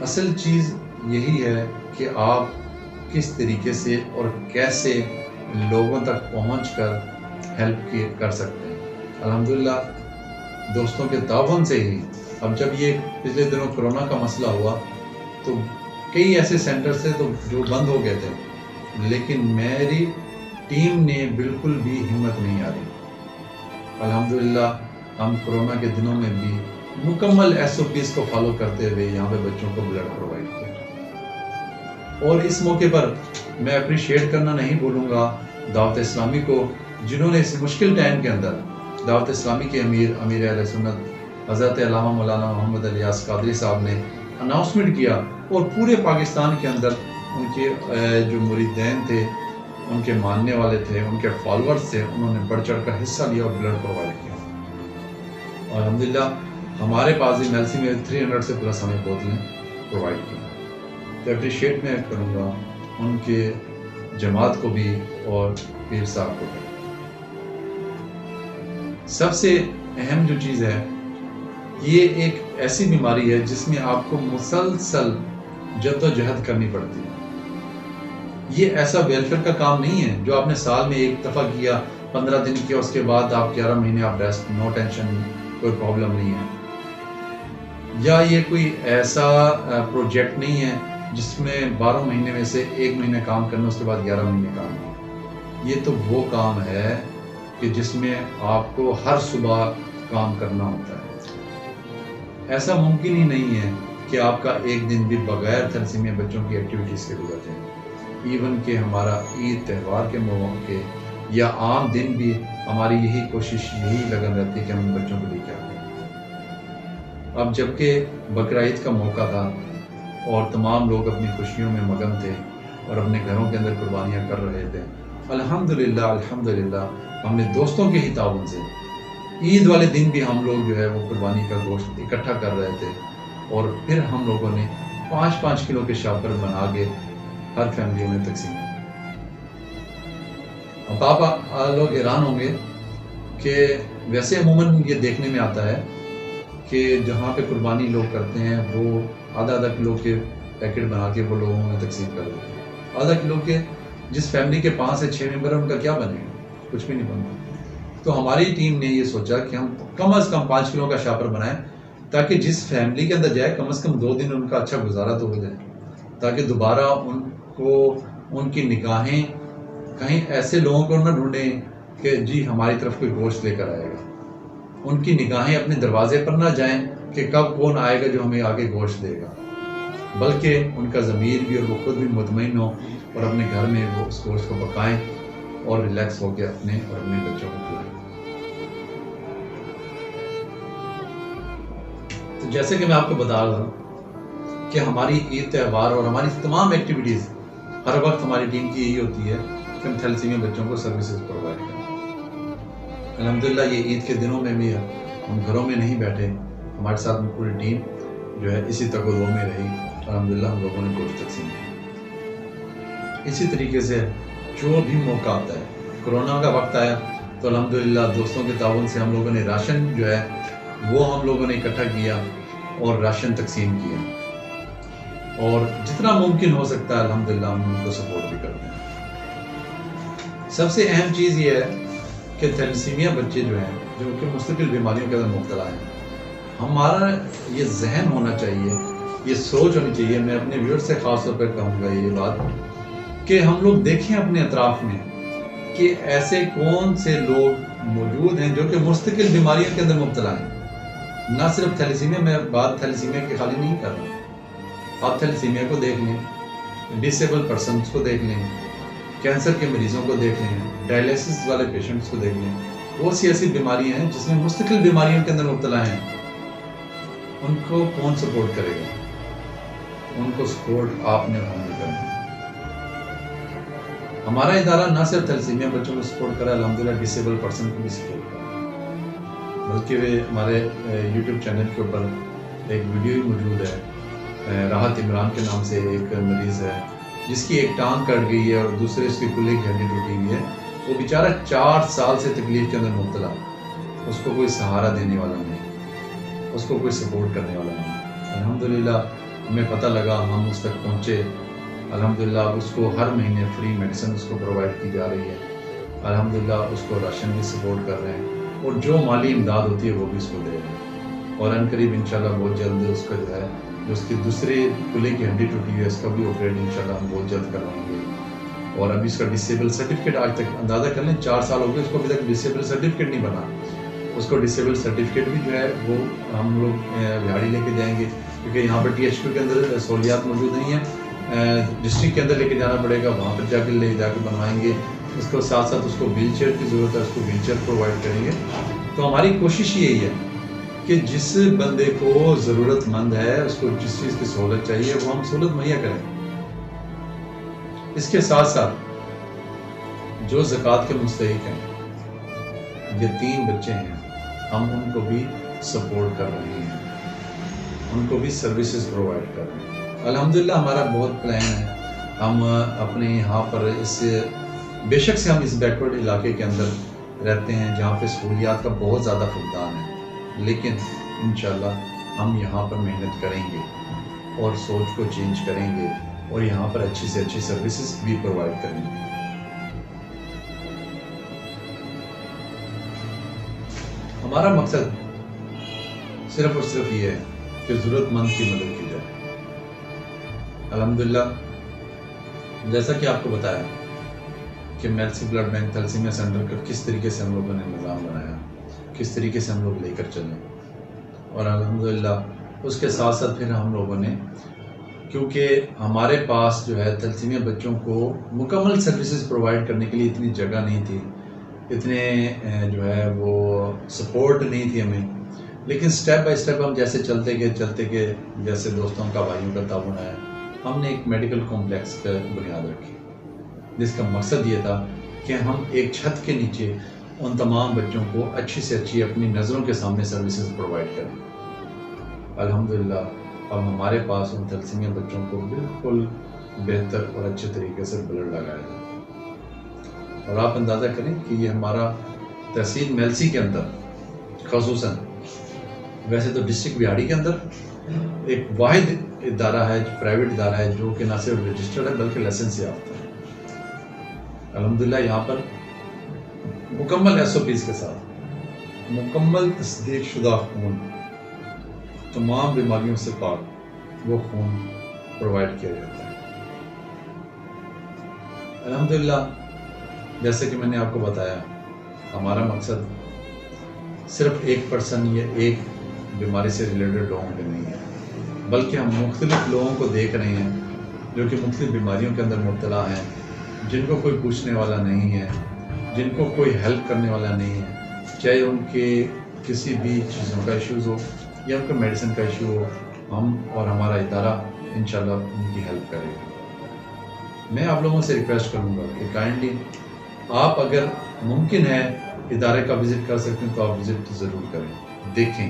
اصل چیز یہی ہے کہ آپ کس طریقے سے اور کیسے لوگوں تک پہنچ کر ہیلپ کر سکتے ہیں۔ الحمدللہ دوستوں کے تعاون سے ہی، اب جب یہ پچھلے دنوں کرونا کا مسئلہ ہوا تو کئی ایسے سینٹر تھے تو جو بند ہو گئے تھے، لیکن میری ٹیم نے بالکل بھی ہمت نہیں ہاری۔ الحمدللہ ہم کرونا کے دنوں میں بھی مکمل SOPs کو فالو کرتے ہوئے یہاں پہ بچوں کو بلڈ پرووائڈ کیا۔ اور اس موقع پر میں اپریشیٹ کرنا نہیں بھولوں گا دعوت اسلامی کو، جنہوں نے اس مشکل ٹائم کے اندر دعوت اسلامی کے امیر اہل سنت حضرت علامہ مولانا محمد الیاس قادری صاحب نے اناؤنسمنٹ کیا، اور پورے پاکستان کے اندر ان کے جو مریدین تھے، ان کے ماننے والے تھے، ان کے فالورز تھے، انہوں نے بڑھ چڑھ کر حصہ لیا اور بلڈ پرووائڈ کیا۔ اور الحمدللہ ہمارے پاس بھی میلسی میں 300 سے پلس ہمیں بوتلیں پرووائڈ کی۔ تو اپریشیٹ میں کروں گا ان کے جماعت کو بھی اور پیر صاحب کو بھی۔ سب سے اہم جو چیز ہے، یہ ایک ایسی بیماری ہے جس میں آپ کو مسلسل جد و جہد کرنی پڑتی ہے۔ یہ ایسا ویلفیئر کا کام نہیں ہے جو آپ نے سال میں ایک دفعہ کیا، 15 دن کیا، اس کے بعد آپ 11 مہینے آپ ریسٹ، نو ٹینشن، کوئی پرابلم نہیں ہے۔ یا یہ کوئی ایسا پروجیکٹ نہیں ہے جس میں 12 مہینے میں سے 1 مہینے کام کرنا، اس کے بعد 11 مہینے کام کرنا۔ یہ تو وہ کام ہے کہ جس میں آپ کو ہر صبح کام کرنا ہوتا ہے۔ ایسا ممکن ہی نہیں ہے کہ آپ کا ایک دن بھی بغیر تھیلیسیمیا بچوں کی ایکٹیویٹیز کے گزر جائے۔ ایون کہ ہمارا عید تہوار کے موقع یا عام دن بھی ہماری یہی کوشش، یہی لگن رہتی ہے کہ ہم ان بچوں کو لے کے آتے ہیں۔ اب جبکہ بقرعید کا موقع تھا اور تمام لوگ اپنی خوشیوں میں مگن تھے اور اپنے گھروں کے اندر قربانیاں کر رہے تھے، الحمدللہ ہم نے دوستوں کے ہی تعاون سے عید والے دن بھی ہم لوگ جو ہے وہ قربانی کا گوشت اکٹھا کر رہے تھے، اور پھر ہم لوگوں نے 5-5 کلو کے شاپر بنا کے ہر فیملیوں میں تقسیم کیا۔ اب آپ لوگ حیران ہوں گے کہ ویسے عموماً یہ دیکھنے میں آتا ہے کہ جہاں پہ قربانی لوگ کرتے ہیں وہ آدھا کلو کے پیکٹ بنا کے وہ لوگوں میں تقسیم کر دیتے ہیں۔ آدھا کلو کے جس فیملی کے 5 سے 6 ممبر ہیں ان کا کیا بنے گا؟ کچھ بھی نہیں بنتا۔ تو ہماری ٹیم نے یہ سوچا کہ ہم کم از کم 5 کلو کا شاپر بنائیں، تاکہ جس فیملی کے اندر جائے کم از کم 2 دن ان کا اچھا گزارا تو ہو جائے، تاکہ دوبارہ ان کو ان کی نگاہیں کہیں ایسے لوگوں کو نہ ڈھونڈیں کہ جی ہماری طرف کوئی گوشت لے کر آئے گا. ان کی نگاہیں اپنے دروازے پر نہ جائیں کہ کب کون آئے گا جو ہمیں آگے گوشت دے گا، بلکہ ان کا ضمیر بھی اور وہ خود بھی مطمئن ہو اور اپنے گھر میں وہ اس گوشت کو پکائیں اور ریلیکس ہو کے اپنے اور اپنے بچوں کو کھلائیں. تو جیسے کہ میں آپ کو بتا رہا ہوں کہ ہماری عید تہوار اور ہماری تمام ایکٹیویٹیز ہر وقت ہماری ٹیم کی یہی ہوتی ہے کہ ہم تھیلیسیمیا بچوں کو سروسز پرووائڈ کریں. الحمدللہ یہ عید کے دنوں میں بھی ہم گھروں میں نہیں بیٹھے، ہمارے ساتھ پوری ٹیم جو ہے اسی تک و دو میں رہی. الحمدللہ ہم لوگوں نے گوشت تقسیم کیا. اسی طریقے سے جو بھی موقع آتا ہے، کرونا کا وقت آیا تو الحمدللہ دوستوں کے تعاون سے ہم لوگوں نے راشن جو ہے وہ ہم لوگوں نے اکٹھا کیا اور راشن تقسیم کیا، اور جتنا ممکن ہو سکتا ہے الحمدللہ ہم ان کو سپورٹ بھی کرتے ہیں. سب سے اہم چیز یہ ہے کہ تھیلیسیمیا بچے جو ہیں جو کہ مستقل بیماریوں کے اندر مبتلا ہیں، ہمارا یہ ذہن ہونا چاہیے، یہ سوچ ہونی چاہیے. میں اپنے ویور سے خاص طور پر کہوں گا یہ بات کہ ہم لوگ دیکھیں اپنے اطراف میں کہ ایسے کون سے لوگ موجود ہیں جو کہ مستقل بیماریوں کے اندر مبتلا ہیں. نہ صرف تھیلیسیمیا، میں بات تھیلیسیمیا کی خالی نہیں کر رہا. آپ تھیلیسیمیا کو دیکھ لیں، ڈسیبل پرسنس کو دیکھ لیں، کینسر کے مریضوں کو دیکھ لیں، ڈائلیسس والے پیشنٹس کو دیکھ لیں. بہت سی ایسی بیماریاں ہیں جس میں مستقل بیماریوں کے اندر مبتلا ہیں. ان کو کون سپورٹ کرے گا؟ ان کو سپورٹ آپ نے ہم نے کرنا ہے. ہمارا ادارہ نہ صرف تھیلیسیمیا بچوں کو سپورٹ کرا، الحمدللہ ڈسیبل پرسن کو بھی سپورٹ کرا، بلکہ ہمارے یوٹیوب چینل کے اوپر ایک ویڈیو بھی موجود ہے. راحت عمران کے نام سے ایک مریض ہے جس کی ایک ٹانگ کٹ گئی ہے اور دوسرے اس کی کلے کی ہڈی ٹوٹی ہوئی ہے. وہ بیچارہ 4 سال سے تکلیف کے اندر مبتلا، اس کو کوئی سہارا دینے والا نہیں، اس کو کوئی سپورٹ کرنے والا نہیں. الحمدللہ ہمیں پتہ لگا، ہم اس تک پہنچے. الحمدللہ اس کو ہر مہینے فری میڈیسن اس کو پرووائڈ کی جا رہی ہے. الحمدللہ اس کو راشن بھی سپورٹ کر رہے ہیں اور جو مالی امداد ہوتی ہے وہ بھی اس کو دے رہے ہیں. اور ان قریب انشاءاللہ بہت جلد اس کا جو ہے جو اس کی دوسرے کلے کی ہڈی ٹوٹی ہوئی ہے اس کا بھی آپریٹ انشاءاللہ ہم بہت جلد کروائیں گے. اور ابھی اس کا ڈسیبل سرٹیفکیٹ آج تک اندازہ کر لیں 4 سال ہو گئے اس کو ابھی تک ڈسیبل سرٹیفکیٹ نہیں بنا. اس کو ڈسیبل سرٹیفکیٹ بھی جو ہے وہ ہم لوگ بہاڑی لے کے جائیں گے، کیونکہ یہاں پر THQ کے اندر سہولیات موجود نہیں ہیں. ڈسٹرکٹ کے اندر لے کے جانا پڑے گا، وہاں پر جا کے لے جا کے بنوائیں گے. اس کو ساتھ ساتھ اس کو ویل چیئر کی ضرورت ہے، اس کو ویل چیئر پرووائڈ کریں گے. تو ہماری کوشش یہی ہے کہ جس بندے کو ضرورت مند ہے، اس کو جس چیز کی سہولت چاہیے وہ ہم سہولت مہیا کریں. اس کے ساتھ ساتھ جو زکوٰۃ کے مستحق ہیں، یتیم بچے ہیں، ہم ان کو بھی سپورٹ کر رہے ہیں، ان کو بھی سروسز پرووائڈ کر رہے ہیں. الحمدللہ ہمارا بہت پلان ہے. ہم اپنے یہاں پر بے شک سے ہم اس بیکورڈ علاقے کے اندر رہتے ہیں جہاں پہ سہولیات کا بہت زیادہ فقدان ہے، لیکن انشاءاللہ ہم یہاں پر محنت کریں گے اور سوچ کو چینج کریں گے اور یہاں پر اچھی سے اچھی سروسز بھی پرووائڈ کریں گے. ہمارا مقصد صرف اور صرف یہ ہے کہ ضرورت مند کی مدد کی جائے. الحمدللہ جیسا کہ آپ کو بتایا کہ Mailsi blood bank thalassemia centre کا کس طریقے سے ہم لوگوں نے نظام بنایا، کس طریقے سے ہم لوگ لے کر چلیں. اور الحمدللہ اس کے ساتھ ساتھ پھر ہم لوگوں نے، کیونکہ ہمارے پاس جو ہے تھیلیسیمیا بچوں کو مکمل سروسز پرووائڈ کرنے کے لیے اتنی جگہ نہیں تھی، اتنے جو ہے وہ سپورٹ نہیں تھی ہمیں. لیکن سٹیپ بائی سٹیپ ہم جیسے چلتے گئے جیسے دوستوں کا بھائیوں کا تعاون آیا، ہم نے ایک میڈیکل کمپلیکس کا بنیاد رکھی، جس کا مقصد یہ تھا کہ ہم ایک چھت کے نیچے ان تمام بچوں کو اچھی سے اچھی اپنی نظروں کے سامنے سروسز پرووائڈ کریں. الحمدللہ اب ہمارے پاس ان تھیلیسیمیا بچوں کو بالکل بہتر اور اچھے طریقے سے بلڈ لگایا جائے. اور آپ اندازہ کریں کہ یہ ہمارا تحصیل میلسی کے اندر خصوصاً، ویسے تو ڈسٹرکٹ بہاڑی کے اندر ایک واحد ادارہ ہے، پرائیویٹ ادارہ ہے جو کہ نہ صرف رجسٹرڈ ہے بلکہ لائسنس یافتہ ہے. الحمدللہ یہاں پر مکمل SOPs کے ساتھ، مکمل تصدیق شدہ خون تمام بیماریوں سے پاک وہ خون پرووائڈ کیا جاتا ہے۔ الحمدللہ جیسے کہ میں نے آپ کو بتایا، ہمارا مقصد صرف 1% یا ایک بیماری سے ریلیٹڈ لوگوں کے نہیں ہے، بلکہ ہم مختلف لوگوں کو دیکھ رہے ہیں جو کہ مختلف بیماریوں کے اندر مبتلا ہیں، جن کو کوئی پوچھنے والا نہیں ہے، جن کو کوئی ہیلپ کرنے والا نہیں ہے، چاہے ان کے کسی بھی چیزوں کا ایشوز ہو یا ان کو میڈیسن کا ایشو ہو، ہم اور ہمارا ادارہ انشاءاللہ ان کی ہیلپ کرے گا۔ میں آپ لوگوں سے ریکویسٹ کروں گا کہ کائنڈلی آپ اگر ممکن ہے ادارے کا وزٹ کر سکتے ہیں تو آپ وزٹ ضرور کریں، دیکھیں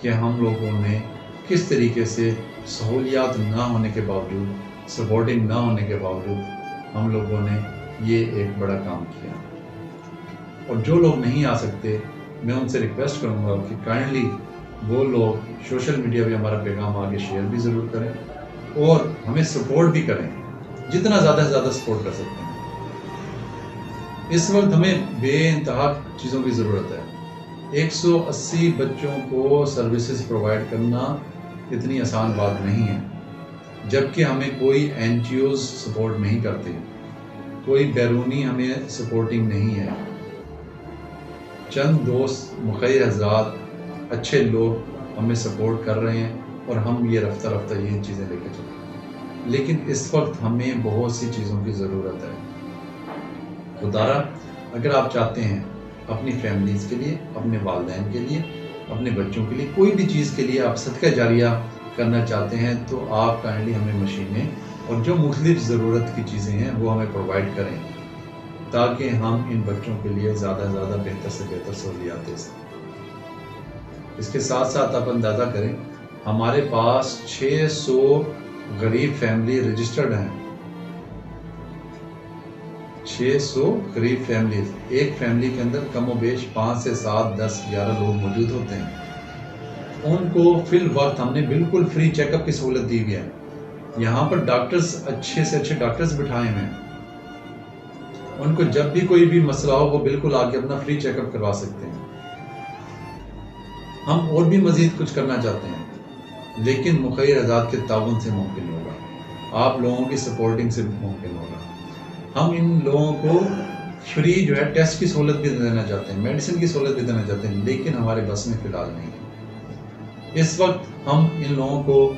کہ ہم لوگوں نے کس طریقے سے سہولیات نہ ہونے کے باوجود، سپورٹنگ نہ ہونے کے باوجود ہم لوگوں نے یہ ایک بڑا کام کیا۔ اور جو لوگ نہیں آ سکتے، میں ان سے ریکویسٹ کروں گا کہ کائنڈلی وہ لوگ سوشل میڈیا پہ ہمارا پیغام آگے شیئر بھی ضرور کریں اور ہمیں سپورٹ بھی کریں، جتنا زیادہ سے زیادہ سپورٹ کر سکتے ہیں۔ اس وقت ہمیں بے انتہا چیزوں کی ضرورت ہے۔ 180 بچوں کو سروسز پرووائڈ کرنا اتنی آسان بات نہیں ہے، جبکہ ہمیں کوئی NGOs سپورٹ نہیں کرتے، کوئی بیرونی ہمیں سپورٹنگ نہیں ہے۔ چند دوست مخیر حضرات اچھے لوگ ہمیں سپورٹ کر رہے ہیں اور ہم یہ رفتہ رفتہ یہ چیزیں لے کے چلتے ہیں، لیکن اس وقت ہمیں بہت سی چیزوں کی ضرورت ہے۔ خدارہ اگر آپ چاہتے ہیں اپنی فیملیز کے لیے، اپنے والدین کے لیے، اپنے بچوں کے لیے، کوئی بھی چیز کے لیے آپ صدقہ جاریہ کرنا چاہتے ہیں تو آپ کائنڈلی ہمیں مشینیں اور جو مختلف ضرورت کی چیزیں ہیں وہ ہمیں پرووائڈ کریں، تاکہ ہم ان بچوں کے لیے زیادہ سے زیادہ بہتر سے بہتر سہولیات دے سکیں۔ اس کے ساتھ ساتھ آپ اندازہ کریں، ہمارے پاس 600 غریب فیملی رجسٹرڈ ہیں، 600 غریب فیملیز۔ ایک فیملی کے اندر کم و بیش 5 سے 7 10 11 لوگ موجود ہوتے ہیں۔ ان کو فی الوقت ہم نے بالکل فری چیک اپ کی سہولت دی ہوئی ہے۔ یہاں پر ڈاکٹرز اچھے سے اچھے ڈاکٹرز بٹھائے ہیں، ان کو جب بھی کوئی بھی مسئلہ ہو وہ بالکل آ کے اپنا فری چیک اپ کروا سکتے ہیں۔ ہم اور بھی مزید کچھ کرنا چاہتے ہیں، لیکن مخیر حضرات کے تعاون سے ممکن ہوگا، آپ لوگوں کی سپورٹنگ سے ممکن ہوگا۔ ہم ان لوگوں کو فری جو ہے ٹیسٹ کی سہولت بھی دینا چاہتے ہیں، میڈیسن کی سہولت بھی دینا چاہتے ہیں، لیکن ہمارے بس میں فی الحال نہیں ہے۔ اس وقت ہم ان لوگوں کو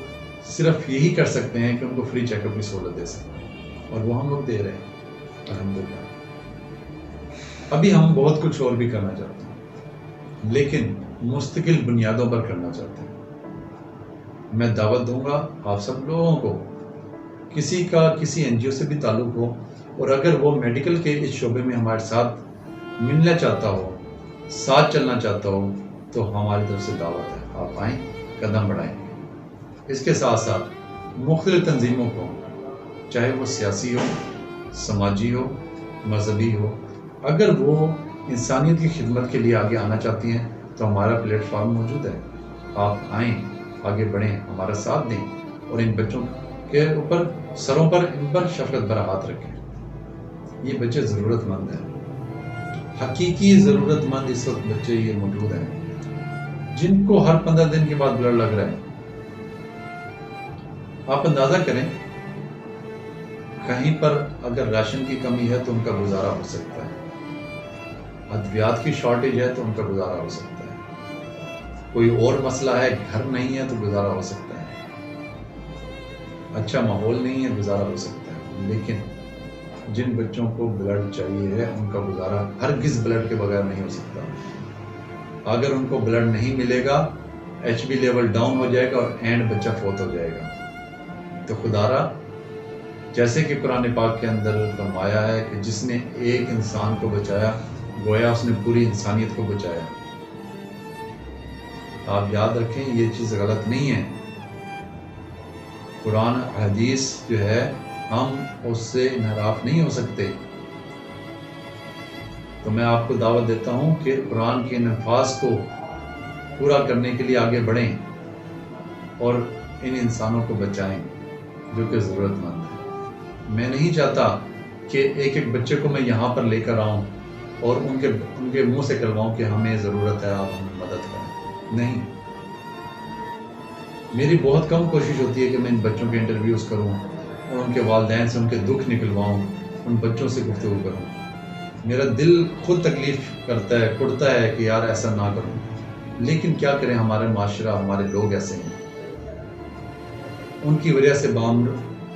صرف یہی کر سکتے ہیں کہ ان کو فری چیک اپ کی سہولت دے سکتے ہیں، اور وہ ہم لوگ دے رہے ہیں الحمدللہ۔ ابھی ہم بہت کچھ اور بھی کرنا چاہتے ہیں، لیکن مستقل بنیادوں پر کرنا چاہتے ہیں۔ میں دعوت دوں گا آپ سب لوگوں کو، کسی کا کسی NGO سے بھی تعلق ہو اور اگر وہ میڈیکل کے اس شعبے میں ہمارے ساتھ ملنا چاہتا ہو، ساتھ چلنا چاہتا ہو، تو ہماری طرف سے دعوت ہے، آپ آئیں، قدم بڑھائیں۔ اس کے ساتھ ساتھ مختلف تنظیموں کو، چاہے وہ سیاسی ہو، سماجی ہو، مذہبی ہو، اگر وہ انسانیت کی خدمت کے لیے آگے آنا چاہتی ہیں تو ہمارا پلیٹ فارم موجود ہے، آپ آئیں، آگے بڑھیں، ہمارا ساتھ دیں اور ان بچوں کے اوپر، سروں پر، ان پر شفقت بھرا ہاتھ رکھیں۔ یہ بچے ضرورت مند ہیں، حقیقی ضرورت مند اس وقت بچے یہ موجود ہیں جن کو ہر 15 دن کے بعد بلڈ لگ رہا ہے۔ آپ اندازہ کریں، کہیں پر اگر راشن کی کمی ہے تو ان کا گزارا ہو سکتا ہے، ادویات کی شارٹیج ہے تو ان کا گزارا ہو سکتا ہے، کوئی اور مسئلہ ہے، گھر نہیں ہے تو گزارا ہو سکتا ہے، اچھا ماحول نہیں ہے، گزارا ہو سکتا ہے، لیکن جن بچوں کو بلڈ چاہیے ہے ان کا گزارا ہرگز بلڈ کے بغیر نہیں ہو سکتا۔ اگر ان کو بلڈ نہیں ملے گا، HB لیول ڈاؤن ہو جائے گا اور اینڈ بچہ فوت ہو جائے گا۔ تو خدارہ، جیسے کہ قرآن پاک کے اندر فرمایا ہے کہ جس نے ایک انسان کو بچایا گویا اس نے پوری انسانیت کو بچایا۔ آپ یاد رکھیں، یہ چیز غلط نہیں ہے، قرآن حدیث جو ہے ہم اس سے انحراف نہیں ہو سکتے۔ تو میں آپ کو دعوت دیتا ہوں کہ قرآن کے ان الفاظ کو پورا کرنے کے لیے آگے بڑھیں اور ان انسانوں کو بچائیں جو کہ ضرورت مند ہیں۔ میں نہیں چاہتا کہ ایک ایک بچے کو میں یہاں پر لے کر آؤں اور ان کے منہ سے کہلواؤں کہ ہمیں ضرورت ہے، آپ ہمیں مدد کریں، نہیں۔ میری بہت کم کوشش ہوتی ہے کہ میں ان بچوں کے انٹرویوز کروں اور ان کے والدین سے ان کے دکھ نکلواؤں، ان بچوں سے گفتگو کروں۔ میرا دل خود تکلیف کرتا ہے، کڑتا ہے کہ یار ایسا نہ کروں، لیکن کیا کریں، ہمارے معاشرہ، ہمارے لوگ ایسے ہیں۔ ان کی وجہ سے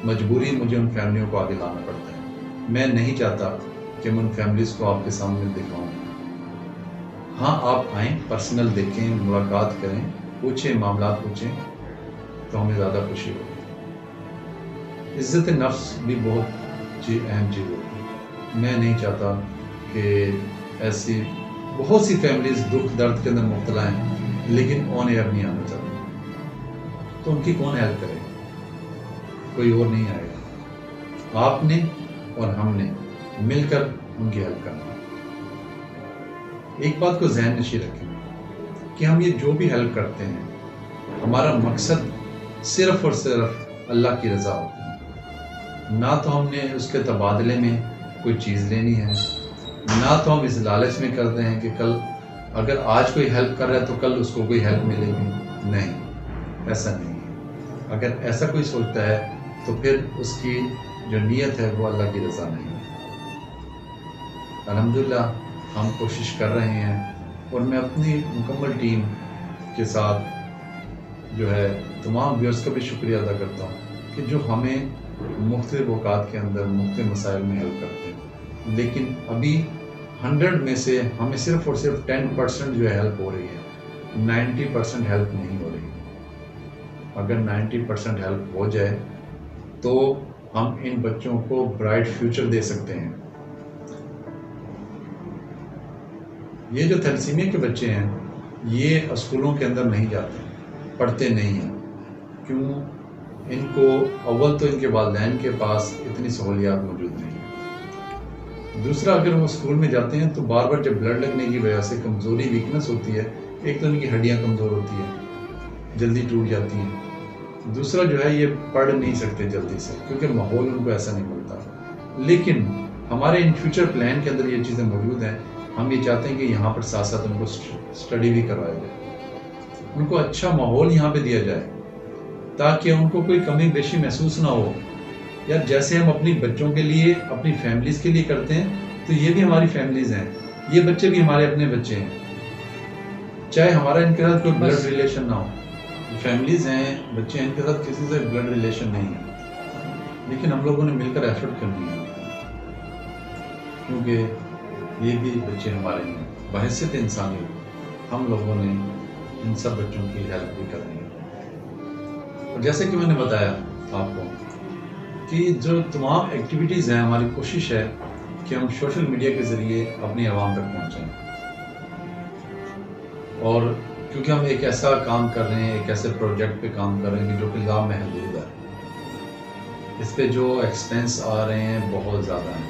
مجبوری مجھے ان فیملیوں کو آگے لانا پڑتا ہے۔ میں نہیں چاہتا کہ میں ان فیملیز کو آپ کے سامنے دکھاؤں۔ ہاں، آپ آئیں، پرسنل دیکھیں، ملاقات کریں، پوچھیں، معاملات پوچھیں تو ہمیں زیادہ خوشی ہوگی۔ عزت نفس بھی بہت اہم چیز ہوتی ہے۔ میں نہیں چاہتا کہ ایسی بہت سی فیملیز دکھ درد کے اندر مبتلا ہیں لیکن آن ایئر نہیں آنا چاہتے، تو ان کی کون ہیلپ کرے؟ کوئی اور نہیں آئے گا۔ آپ نے اور ہم نے مل کر ان کی ہیلپ کرنا۔ ایک بات کو ذہن نشین رکھیں کہ ہم یہ جو بھی ہیلپ کرتے ہیں، ہمارا مقصد صرف اور صرف اللہ کی رضا ہوتی ہے۔ نہ تو ہم نے اس کے تبادلے میں کوئی چیز لینی ہے، نہ تو ہم اس لالچ میں کرتے ہیں کہ کل اگر آج کوئی ہیلپ کر رہا ہے تو کل اس کو کوئی ہیلپ ملے گی۔ نہیں، ایسا نہیں ہے۔ اگر ایسا کوئی سوچتا ہے تو پھر اس کی جو نیت ہے وہ اللہ کی رضا نہیں ہے۔ الحمدللہ ہم کوشش کر رہے ہیں، اور میں اپنی مکمل ٹیم کے ساتھ جو ہے تمام ویورز کا بھی شکریہ ادا کرتا ہوں کہ جو ہمیں مختلف اوقات کے اندر مختلف مسائل میں ہیلپ کرتے ہیں، لیکن ابھی 100 میں سے ہمیں صرف اور صرف 10% جو ہے ہیلپ ہو رہی ہے، 90% ہیلپ نہیں ہو رہی۔ اگر 90% ہیلپ ہو جائے تو ہم ان بچوں کو برائٹ فیوچر دے سکتے ہیں۔ یہ جو تھیلیسیمیا کے بچے ہیں یہ اسکولوں کے اندر نہیں جاتے، پڑھتے نہیں ہیں۔ کیوں؟ ان کو اول تو ان کے والدین کے پاس اتنی سہولیات موجود نہیں ہیں، دوسرا اگر وہ اسکول میں جاتے ہیں تو بار بار جب بلڈ لگنے کی وجہ سے کمزوری، ویکنس ہوتی ہے، ایک تو ان کی ہڈیاں کمزور ہوتی ہیں، جلدی ٹوٹ جاتی ہیں، دوسرا جو ہے یہ پڑھ نہیں سکتے جلدی سے کیونکہ ماحول ان کو ایسا نہیں ملتا۔ لیکن ہمارے ان فیوچر پلان کے اندر یہ چیزیں موجود ہیں۔ ہم یہ چاہتے ہیں کہ یہاں پر ساتھ ساتھ ان کو اسٹڈی بھی کروایا جائے، ان کو اچھا ماحول یہاں پہ دیا جائے تاکہ ان کو کوئی کمی بیشی محسوس نہ ہو۔ یار جیسے ہم اپنی بچوں کے لیے، اپنی فیملیز کے لیے کرتے ہیں تو یہ بھی ہماری فیملیز ہیں، یہ بچے بھی ہمارے اپنے بچے ہیں، چاہے ہمارا ان کے ساتھ کوئی بلڈ ریلیشن نہ ہو۔ فیملیز ہیں، بچے ہیں، ان کے ساتھ کسی سے بلڈ ریلیشن نہیں ہے، لیکن ہم لوگوں نے مل کر ایفرٹ کرنی ہے کیونکہ یہ بھی بچے ہمارے ہیں۔ بحیثیت انسانی ہم لوگوں نے ان سب بچوں کی ہیلپ بھی کرنی ہے۔ اور جیسے کہ میں نے بتایا آپ کو کہ جو تمام ایکٹیویٹیز ہیں، ہماری کوشش ہے کہ ہم سوشل میڈیا کے ذریعے اپنی عوام تک پہنچیں، اور کیونکہ ہم ایک ایسا کام کر رہے ہیں، ایک ایسے پروجیکٹ پہ کام کر رہے ہیں کہ جو کہ لامحدود ہے، اس پہ جو ایکسپینس آ رہے ہیں بہت زیادہ ہیں،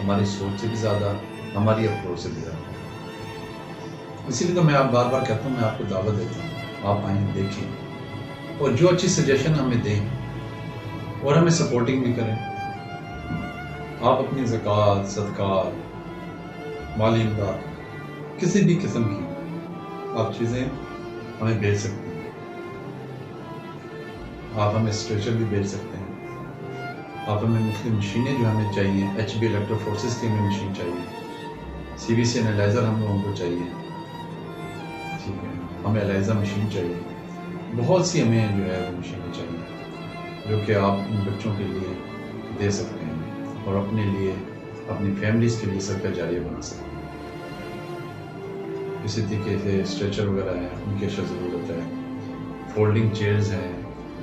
ہماری سوچ سے بھی زیادہ، ہماری اپروچ سے بھی زیادہ۔ اسی لیے تو میں آپ بار بار کہتا ہوں، میں آپ کو دعوت دیتا ہوں، آپ آئیں، دیکھیں، اور جو اچھی سجیشن ہمیں دیں اور ہمیں سپورٹنگ بھی کریں۔ آپ اپنی زکوٰۃ، صدقات، مالی امداد کسی بھی قسم کی آپ چیزیں ہمیں بھیج سکتے ہیں۔ آپ ہمیں اسٹریچر بھی بھیج سکتے ہیں، آپ ہمیں مختلف مشینیں جو ہمیں چاہیے، HB الیکٹرو فورسز کی ہمیں مشین چاہیے، CBC انالائزر ہم لوگوں کو چاہیے، ٹھیک ہے، ہمیں الائزہ مشین چاہیے، بہت سی ہمیں جو ہے وہ مشینیں چاہیے جو کہ آپ ان بچوں کے لیے دے سکتے ہیں اور اپنے لیے، اپنی فیملیز کے لیے صدقہ جاریہ بنا سکتے ہیں۔ اسی طریقے سے اسٹریچر وغیرہ ہیں، ان کی اشیاء ضرورت ہے، فولڈنگ چیئرز ہیں،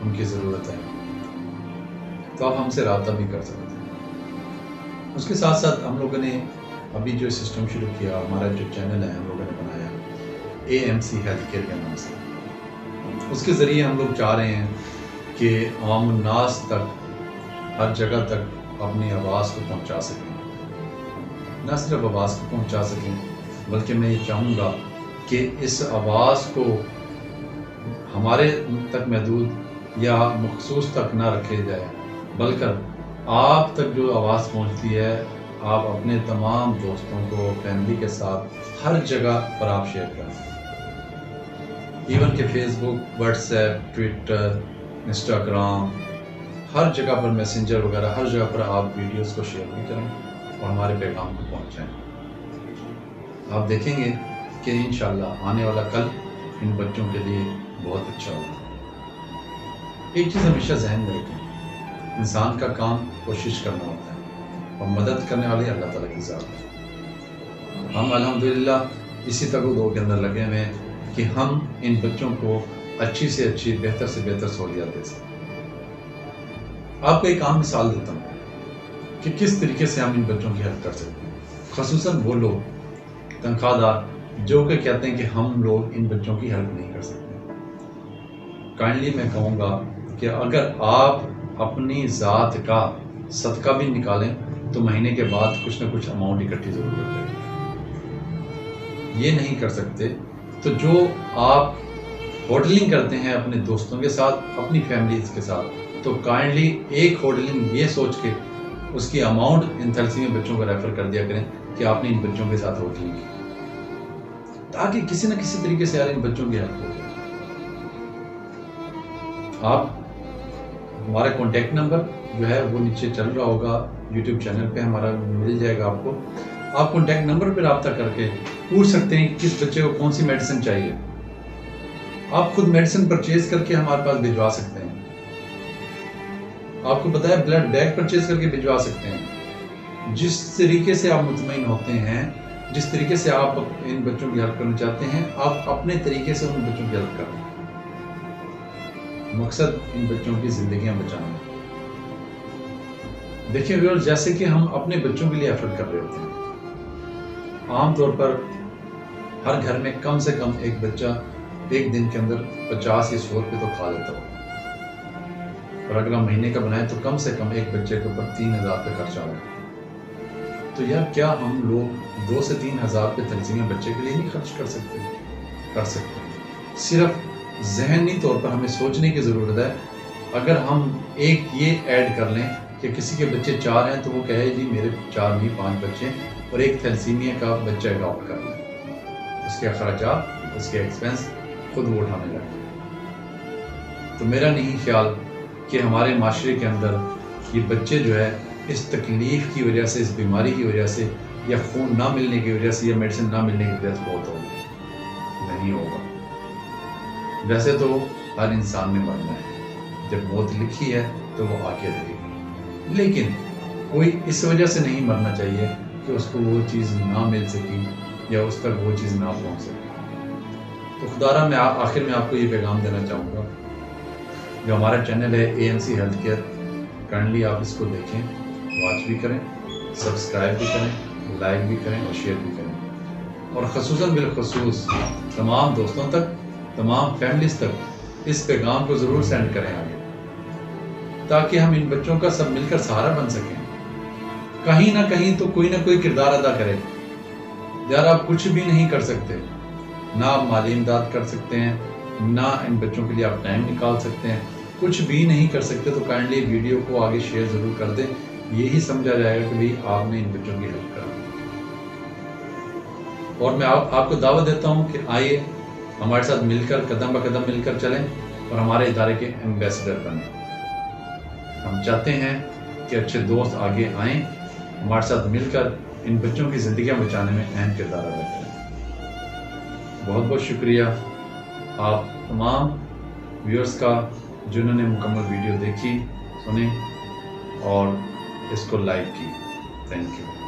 ان کی ضرورت ہے، تو آپ ہم سے رابطہ بھی کر سکتے ہیں۔ اس کے ساتھ ساتھ ہم لوگوں نے ابھی جو سسٹم شروع کیا، ہمارا جو چینل ہے ہم لوگوں نے بنایا AMC ہیلتھ کیئر کے نام سے، اس کے ذریعے ہم لوگ چاہ رہے ہیں کہ عوام الناس تک، ہر جگہ تک اپنی آواز کو پہنچا سکیں، نہ صرف آواز کو پہنچا سکیں بلکہ میں یہ چاہوں گا کہ اس آواز کو ہمارے تک محدود یا مخصوص تک نہ رکھے جائے، بلکہ آپ تک جو آواز پہنچتی ہے آپ اپنے تمام دوستوں کو، فیملی کے ساتھ ہر جگہ پر آپ شیئر کریں۔ ایون کہ فیس بک، واٹس ایپ، ٹویٹر، انسٹاگرام، ہر جگہ پر میسنجر وغیرہ ہر جگہ پر آپ ویڈیوز کو شیئر بھی کریں اور ہمارے پیغام کو پہنچائیں۔ آپ دیکھیں گے کہ انشاءاللہ آنے والا کل ان بچوں کے لیے بہت اچھا ہوگا۔ ایک چیز ہمیشہ ذہن میں رکھیں، انسان کا کام کوشش کرنا ہوتا ہے اور مدد کرنے والے اللہ تعالیٰ کی ذات ہے۔ ہم الحمدللہ اسی تگ و دو کے اندر لگے ہوئے ہیں کہ ہم ان بچوں کو اچھی سے اچھی، بہتر سے بہتر سہولیات دے سکیں۔ آپ کو ایک عام مثال دیتا ہوں کہ کس طریقے سے ہم ان بچوں کی ہیلپ کر سکتے ہیں، خصوصاً وہ لوگ تنخواہ دار جو کہ کہتے ہیں کہ ہم لوگ ان بچوں کی ہیلپ نہیں کر سکتے۔ کائنڈلی میں کہوں گا کہ اگر آپ اپنی ذات کا صدقہ بھی نکالیں تو مہینے کے بعد کچھ نہ کچھ اماؤنٹ اکٹھی ضرور کر جائے گی۔ یہ نہیں کر سکتے تو جو آپ ہوٹلنگ کرتے ہیں اپنے دوستوں کے ساتھ، اپنی فیملیز کے ساتھ، تو کائنڈلی ایک ہوٹلنگ یہ سوچ کے اس کی اماؤنٹ ان تھیلیسیمیا بچوں کو ریفر کر دیا کریں کہ آپ نے ان بچوں کے ساتھ ہوٹلنگ کی، تاکہ کسی نہ کسی طریقے سے ان بچوں کی ہیلپ ہو جائے۔ آپ ہمارا کانٹیکٹ نمبر جو ہے وہ نیچے چل رہا ہوگا، یوٹیوب چینل پہ ہمارا مل جائے گا آپ کو۔ آپ کانٹیکٹ نمبر پہ رابطہ کر کے پوچھ سکتے ہیں کس بچے کو کون سی میڈیسن چاہیے۔ آپ خود میڈیسن پرچیز کر کے ہمارے پاس بھجوا سکتے ہیں۔ آپ کو پتا ہے بلڈ بیگ پرچیز کر کے بھجوا سکتے ہیں۔ جس طریقے سے آپ مطمئن ہوتے ہیں، جس طریقے سے آپ ان بچوں کی ہیلپ کرنا چاہتے ہیں، آپ اپنے طریقے سے ان بچوں کی ہیلپ کریں۔ مقصد ان بچوں کی زندگیاں بچانا۔ دیکھیں ویور، جیسے کہ ہم اپنے بچوں کے لیے ایفرٹ کر رہے ہوتے ہیں، عام طور پر ہر گھر میں کم سے کم ایک بچہ ایک دن کے اندر 50 یا 100 روپے تو کھا لیتا ہو، اور اگر ہم مہینے کا بنائیں تو کم سے کم ایک بچے کے اوپر 3000 روپے خرچہ ہوگا۔ تو یار کیا ہم لوگ 2 سے 3000 روپے تھیلیسیمیا بچے کے لیے نہیں خرچ کر سکتے؟ کر سکتے ہیں۔ صرف ذہنی طور پر ہمیں سوچنے کی ضرورت ہے۔ اگر ہم ایک یہ ایڈ کر لیں کہ کسی کے بچے 4 ہیں تو وہ کہے جی میرے 4 نہیں 5 بچے ہیں، اور ایک تھیلیسیمیا کا بچہ اڈاپٹ کر لیں، اس کے اخراجات، اس کے ایکسپینس خود وہ اٹھانے لگے۔ تو میرا نہیں خیال کہ ہمارے معاشرے کے اندر یہ بچے جو ہے اس تکلیف کی وجہ سے، اس بیماری کی وجہ سے، یا خون نہ ملنے کی وجہ سے، یا میڈیسن نہ ملنے کی وجہ سے بہت ہوگا، نہیں ہوگا۔ ویسے تو ہر انسان نے مرنا ہے، جب موت لکھی ہے تو وہ آ کے رہے گی، لیکن کوئی اس وجہ سے نہیں مرنا چاہیے کہ اس کو وہ چیز نہ مل سکی یا اس تک وہ چیز نہ پہنچ سکی۔ تو خدارہ میں آخر میں آپ کو یہ پیغام دینا چاہوں گا، جو ہمارا چینل ہے AMC ہیلتھ کیئر، کائنڈلی آپ اس کو دیکھیں، واچ بھی کریں، سبسکرائب بھی کریں، لائک بھی کریں اور شیئر بھی کریں، اور خصوصاً بالخصوص تمام دوستوں تک، تمام فیملیز تک اس پیغام کو ضرور سینڈ کریں آگے، تاکہ ہم ان بچوں کا سب مل کر سہارا بن سکیں۔ کہیں نہ کہیں تو کوئی نہ کوئی کردار ادا کرے۔ یار آپ کچھ بھی نہیں کر سکتے، نہ آپ مالی امداد کر سکتے ہیں، نہ ان بچوں کے لیے آپ ٹائم نکال سکتے ہیں، کچھ بھی نہیں کر سکتے، تو کائنڈلی ویڈیو کو آگے شیئر ضرور کر دیں۔ یہی سمجھا جائے گا کہ بھئی آپ نے ان بچوں کی ہیلپ کرا۔ اور میں آپ کو دعوت دیتا ہوں کہ آئیے ہمارے ساتھ مل کر، قدم بہ قدم مل کر چلیں اور ہمارے ادارے کے ایمبیسڈر بنیں۔ ہم چاہتے ہیں کہ اچھے دوست آگے آئیں، ہمارے ساتھ مل کر ان بچوں کی زندگیاں بچانے میں اہم کردار ادا کریں۔ بہت بہت شکریہ آپ تمام ویورز کا، جنہوں نے مکمل ویڈیو دیکھی، سنی اور اس کو لائک کی۔ Thank you.